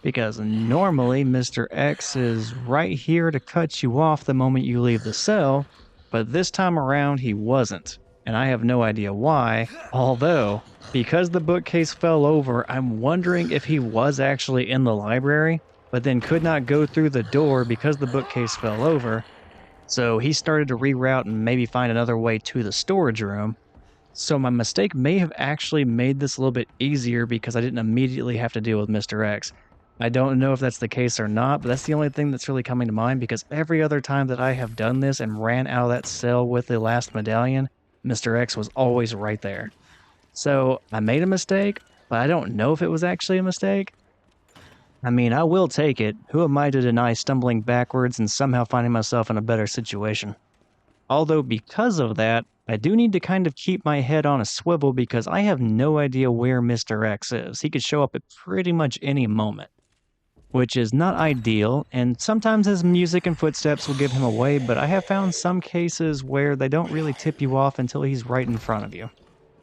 Because normally Mr. X is right here to cut you off the moment you leave the cell, but this time around he wasn't. And I have no idea why, although, because the bookcase fell over, I'm wondering if he was actually in the library, but then could not go through the door because the bookcase fell over. So he started to reroute and maybe find another way to the storage room. So my mistake may have actually made this a little bit easier because I didn't immediately have to deal with Mr. X. I don't know if that's the case or not, but that's the only thing that's really coming to mind because every other time that I have done this and ran out of that cell with the last medallion, Mr. X was always right there. So I made a mistake, but I don't know if it was actually a mistake. I mean, I will take it. Who am I to deny stumbling backwards and somehow finding myself in a better situation? Although because of that, I do need to kind of keep my head on a swivel because I have no idea where Mr. X is. He could show up at pretty much any moment, which is not ideal, and sometimes his music and footsteps will give him away, but I have found some cases where they don't really tip you off until he's right in front of you.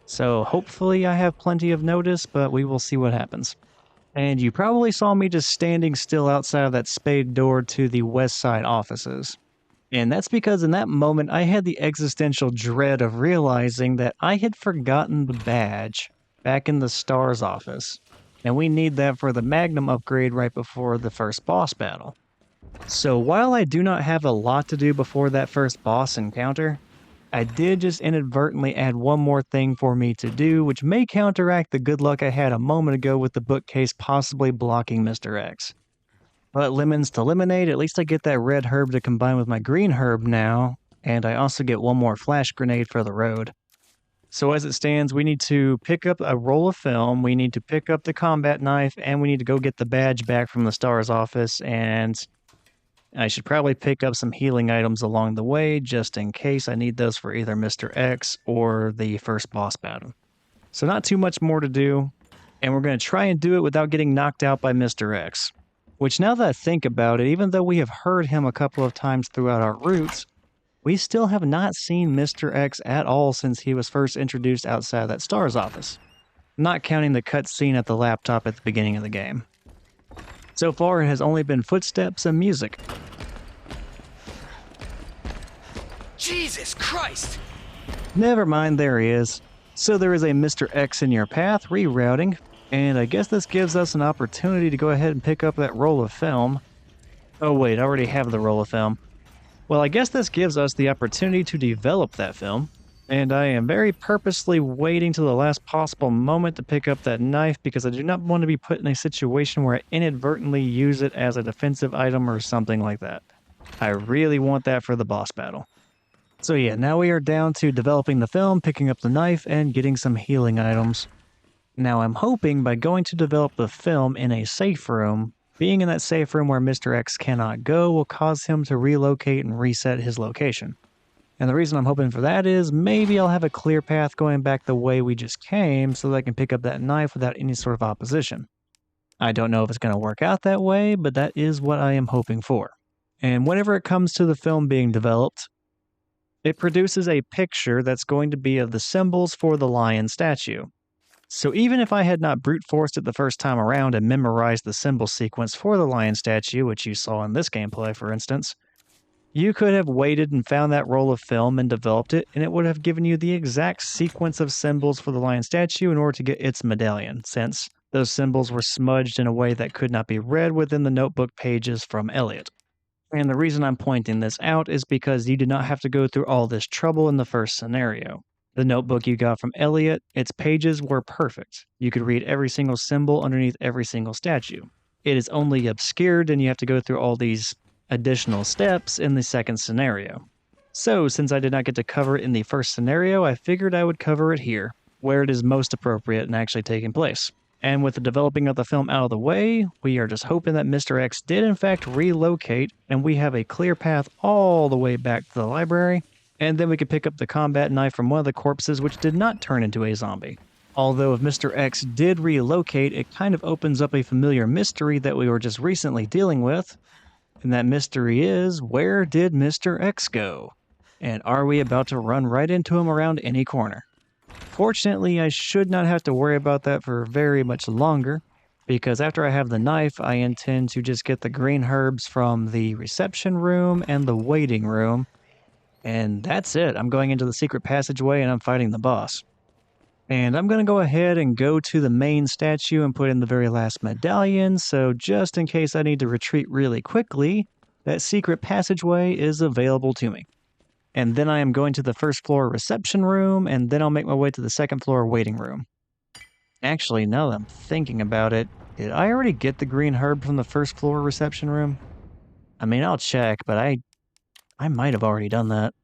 So hopefully I have plenty of notice, but we will see what happens. And you probably saw me just standing still outside of that Spade door to the west side offices. And that's because in that moment I had the existential dread of realizing that I had forgotten the badge back in the STARS office. And we need that for the Magnum upgrade right before the first boss battle. So while I do not have a lot to do before that first boss encounter, I did just inadvertently add one more thing for me to do, which may counteract the good luck I had a moment ago with the bookcase possibly blocking Mr. X. But lemons to lemonade, at least I get that red herb to combine with my green herb now, and I also get one more flash grenade for the road. So as it stands, we need to pick up a roll of film, we need to pick up the combat knife, and we need to go get the badge back from the STARS office, and I should probably pick up some healing items along the way, just in case I need those for either Mr. X or the first boss battle. So not too much more to do, and we're going to try and do it without getting knocked out by Mr. X. Which now that I think about it, even though we have heard him a couple of times throughout our routes, we still have not seen Mr. X at all since he was first introduced outside of that STARS office. Not counting the cutscene at the laptop at the beginning of the game. So far it has only been footsteps and music. Jesus Christ! Never mind, there he is. So there is a Mr. X in your path, rerouting. And I guess this gives us an opportunity to go ahead and pick up that roll of film. Oh wait, I already have the roll of film. Well, I guess this gives us the opportunity to develop that film. And I am very purposely waiting till the last possible moment to pick up that knife because I do not want to be put in a situation where I inadvertently use it as a defensive item or something like that. I really want that for the boss battle. So yeah, now we are down to developing the film, picking up the knife, and getting some healing items. Now I'm hoping by going to develop the film in a safe room, being in that safe room where Mr. X cannot go will cause him to relocate and reset his location. And the reason I'm hoping for that is maybe I'll have a clear path going back the way we just came so that I can pick up that knife without any sort of opposition. I don't know if it's going to work out that way, but that is what I am hoping for. And whenever it comes to the film being developed, it produces a picture that's going to be of the symbols for the lion statue. So even if I had not brute forced it the first time around and memorized the symbol sequence for the lion statue, which you saw in this gameplay for instance, you could have waited and found that roll of film and developed it, and it would have given you the exact sequence of symbols for the lion statue in order to get its medallion, since Those symbols were smudged in a way that could not be read within the notebook pages from Elliot. And the reason I'm pointing this out is because you did not have to go through all this trouble in the first scenario. The notebook you got from Elliot, its pages were perfect. You could read every single symbol underneath every single statue. It is only obscured and you have to go through all these additional steps in the second scenario. So, since I did not get to cover it in the first scenario, I figured I would cover it here, where it is most appropriate and actually taking place. And with the developing of the film out of the way, we are just hoping that Mr. X did in fact relocate, and we have a clear path all the way back to the library, and then we could pick up the combat knife from one of the corpses which did not turn into a zombie. Although if Mr. X did relocate, it kind of opens up a familiar mystery that we were just recently dealing with, and that mystery is, where did Mr. X go? And are we about to run right into him around any corner? Fortunately, I should not have to worry about that for very much longer, because after I have the knife, I intend to just get the green herbs from the reception room and the waiting room, and that's it. I'm going into the secret passageway and I'm fighting the boss. And I'm going to go ahead and go to the main statue and put in the very last medallion, so just in case I need to retreat really quickly, that secret passageway is available to me. And then I am going to the first floor reception room, and then I'll make my way to the second floor waiting room. Actually, now that I'm thinking about it, did I already get the green herb from the first floor reception room? I mean, I'll check, but I might have already done that.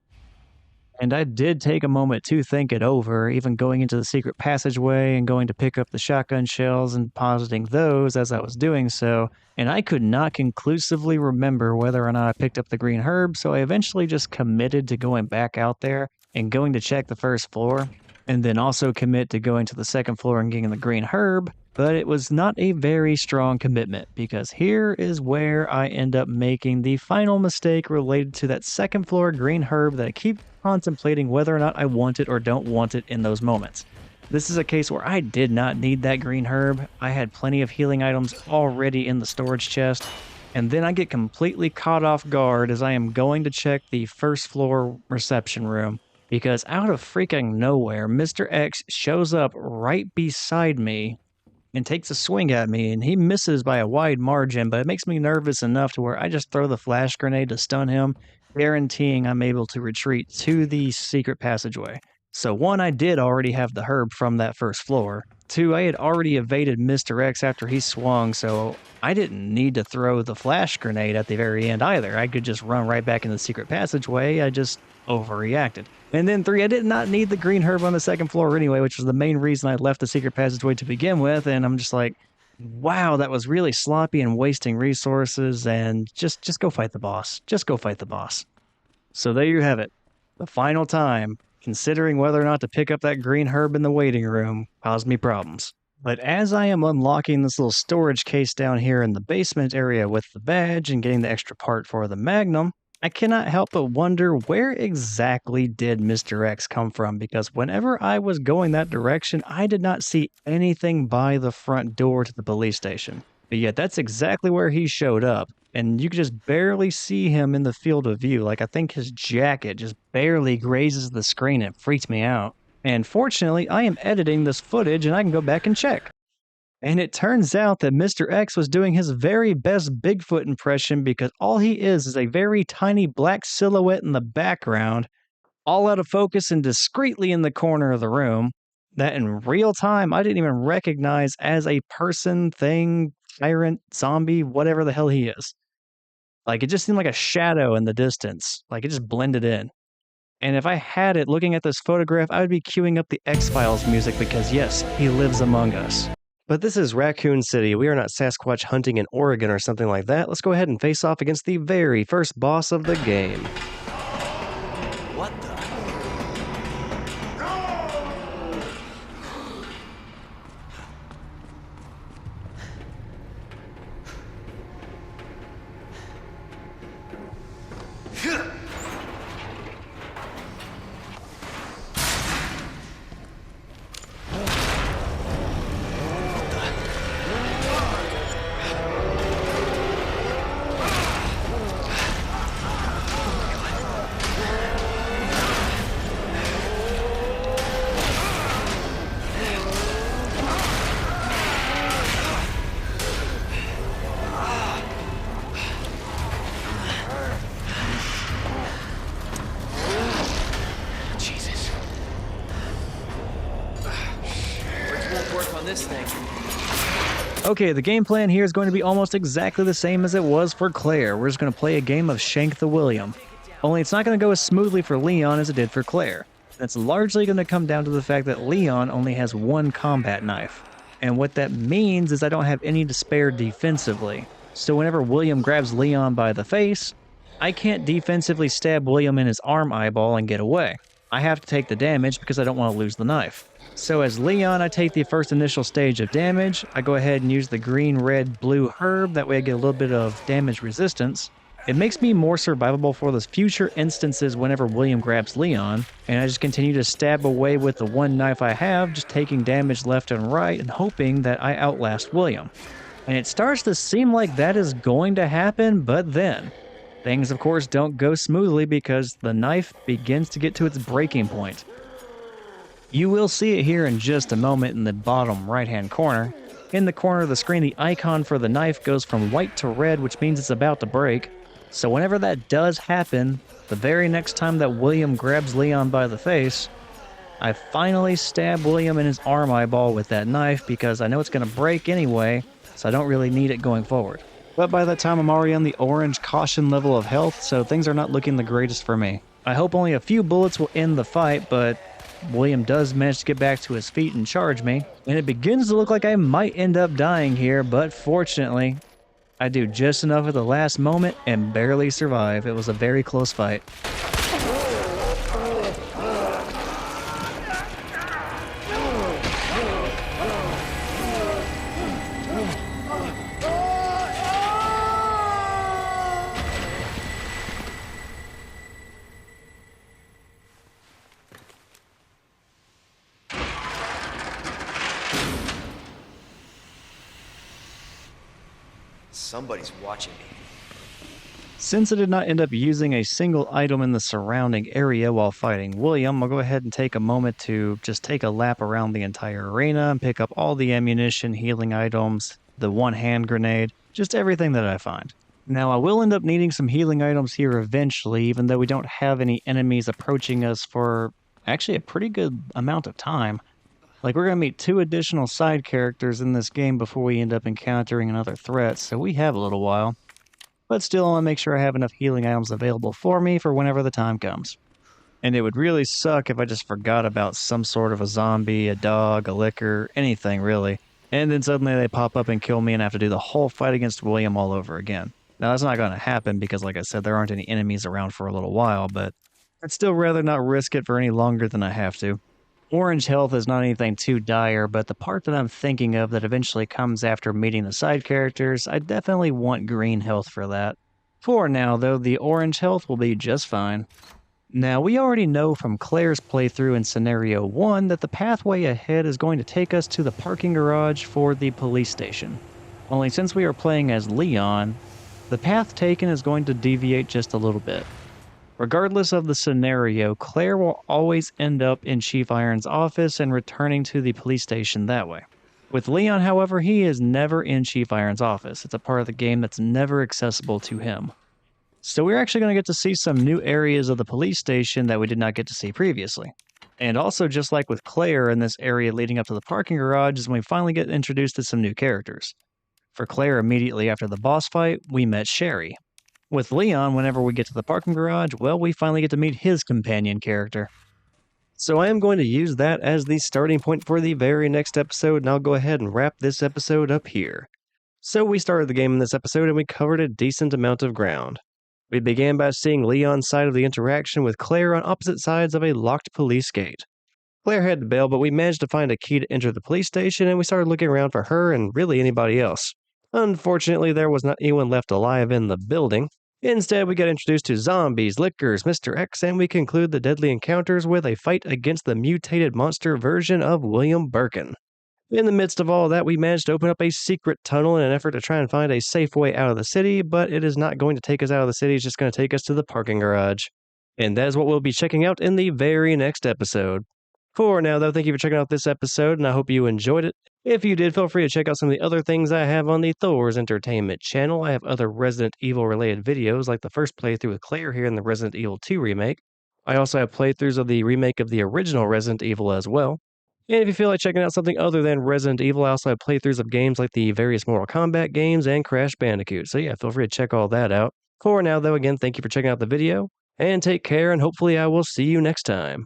And I did take a moment to think it over, even going into the secret passageway and going to pick up the shotgun shells and positing those as I was doing so, and I could not conclusively remember whether or not I picked up the green herb, so I eventually just committed to going back out there and going to check the first floor, and then also commit to going to the second floor and getting the green herb, but it was not a very strong commitment, because here is where I end up making the final mistake related to that second floor green herb that I keep contemplating whether or not I want it or don't want it in those moments. This is a case where I did not need that green herb. I had plenty of healing items already in the storage chest, and then I get completely caught off guard as I am going to check the first floor reception room, because out of freaking nowhere, Mr. X shows up right beside me and takes a swing at me, and he misses by a wide margin, but it makes me nervous enough to where I just throw the flash grenade to stun him, guaranteeing I'm able to retreat to the secret passageway. So 1, I did already have the herb from that first floor. 2, I had already evaded Mr. X after he swung, so I didn't need to throw the flash grenade at the very end either. I could just run right back in the secret passageway. I just overreacted. And then 3, I did not need the green herb on the second floor anyway, which was the main reason I left the secret passageway to begin with, and I'm just like, wow, that was really sloppy and wasting resources, and just go fight the boss. Just go fight the boss. So there you have it. The final time, considering whether or not to pick up that green herb in the waiting room, caused me problems. But as I am unlocking this little storage case down here in the basement area with the badge and getting the extra part for the Magnum, I cannot help but wonder where exactly did Mr. X come from, because whenever I was going that direction, I did not see anything by the front door to the police station. But yet that's exactly where he showed up, and you could just barely see him in the field of view. Like, I think his jacket just barely grazes the screen. It freaked me out. And fortunately, I am editing this footage and I can go back and check. And it turns out that Mr. X was doing his very best Bigfoot impression, because all he is a very tiny black silhouette in the background, all out of focus and discreetly in the corner of the room, that in real time I didn't even recognize as a person, thing, tyrant, zombie, whatever the hell he is. Like, it just seemed like a shadow in the distance. Like, it just blended in. And if I had it looking at this photograph, I would be queuing up the X-Files music, because yes, he lives among us. But this is Raccoon City. We are not Sasquatch hunting in Oregon or something like that. Let's go ahead and face off against the very first boss of the game. What the? work on this thing. Okay, the game plan here is going to be almost exactly the same as it was for Claire. We're just going to play a game of Shank the William. Only it's not going to go as smoothly for Leon as it did for Claire. That's largely going to come down to the fact that Leon only has one combat knife. And what that means is I don't have any to spare defensively. So whenever William grabs Leon by the face, I can't defensively stab William in his arm eyeball and get away. I have to take the damage because I don't want to lose the knife. So as Leon, I take the first initial stage of damage. I go ahead and use the green, red, blue herb. That way I get a little bit of damage resistance. It makes me more survivable for those future instances whenever William grabs Leon, and I just continue to stab away with the one knife I have, just taking damage left and right and hoping that I outlast William. And it starts to seem like that is going to happen, but then things of course don't go smoothly because the knife begins to get to its breaking point. You will see it here in just a moment in the bottom right-hand corner. In the corner of the screen, the icon for the knife goes from white to red, which means it's about to break. So whenever that does happen, the very next time that William grabs Leon by the face, I finally stab William in his arm eyeball with that knife because I know it's going to break anyway, so I don't really need it going forward. But by that time, I'm already on the orange caution level of health, so things are not looking the greatest for me. I hope only a few bullets will end the fight, but William does manage to get back to his feet and charge me, and it begins to look like I might end up dying here, but fortunately, I do just enough at the last moment and barely survive. It was a very close fight. Somebody's watching me. Since I did not end up using a single item in the surrounding area while fighting William, I'll go ahead and take a moment to just take a lap around the entire arena and pick up all the ammunition, healing items, the one hand grenade, just everything that I find. Now I will end up needing some healing items here eventually, even though we don't have any enemies approaching us for actually a pretty good amount of time. Like, we're going to meet 2 additional side characters in this game before we end up encountering another threat, so we have a little while. But still, I want to make sure I have enough healing items available for me for whenever the time comes. And it would really suck if I just forgot about some sort of a zombie, a dog, a licker, anything really. And then suddenly they pop up and kill me and I have to do the whole fight against William all over again. Now, that's not going to happen because, like I said, there aren't any enemies around for a little while, but I'd still rather not risk it for any longer than I have to. Orange health is not anything too dire, but the part that I'm thinking of that eventually comes after meeting the side characters, I definitely want green health for that. For now, though, the orange health will be just fine. Now, we already know from Claire's playthrough in Scenario 1 that the pathway ahead is going to take us to the parking garage for the police station. Only since we are playing as Leon, the path taken is going to deviate just a little bit. Regardless of the scenario, Claire will always end up in Chief Iron's office and returning to the police station that way. With Leon, however, he is never in Chief Iron's office. It's a part of the game that's never accessible to him. So we're actually going to get to see some new areas of the police station that we did not get to see previously. And also, just like with Claire in this area leading up to the parking garage, is when we finally get introduced to some new characters. For Claire, immediately after the boss fight, we met Sherry. With Leon, whenever we get to the parking garage, well, we finally get to meet his companion character. So I am going to use that as the starting point for the very next episode, and I'll go ahead and wrap this episode up here. So we started the game in this episode, and we covered a decent amount of ground. We began by seeing Leon's side of the interaction with Claire on opposite sides of a locked police gate. Claire had to bail, but we managed to find a key to enter the police station, and we started looking around for her and really anybody else. Unfortunately, there was not anyone left alive in the building. Instead, we got introduced to zombies, lickers, Mr. X, and we conclude the deadly encounters with a fight against the mutated monster version of William Birkin. In the midst of all that, we managed to open up a secret tunnel in an effort to try and find a safe way out of the city, but it is not going to take us out of the city, it's just going to take us to the parking garage. And that is what we'll be checking out in the very next episode. For now, though, thank you for checking out this episode, and I hope you enjoyed it. If you did, feel free to check out some of the other things I have on the Thor's Entertainment channel. I have other Resident Evil related videos, like the first playthrough with Claire here in the Resident Evil 2 remake. I also have playthroughs of the remake of the original Resident Evil as well. And if you feel like checking out something other than Resident Evil, I also have playthroughs of games like the various Mortal Kombat games and Crash Bandicoot. So yeah, feel free to check all that out. For now, though, again, thank you for checking out the video, and take care, and hopefully I will see you next time.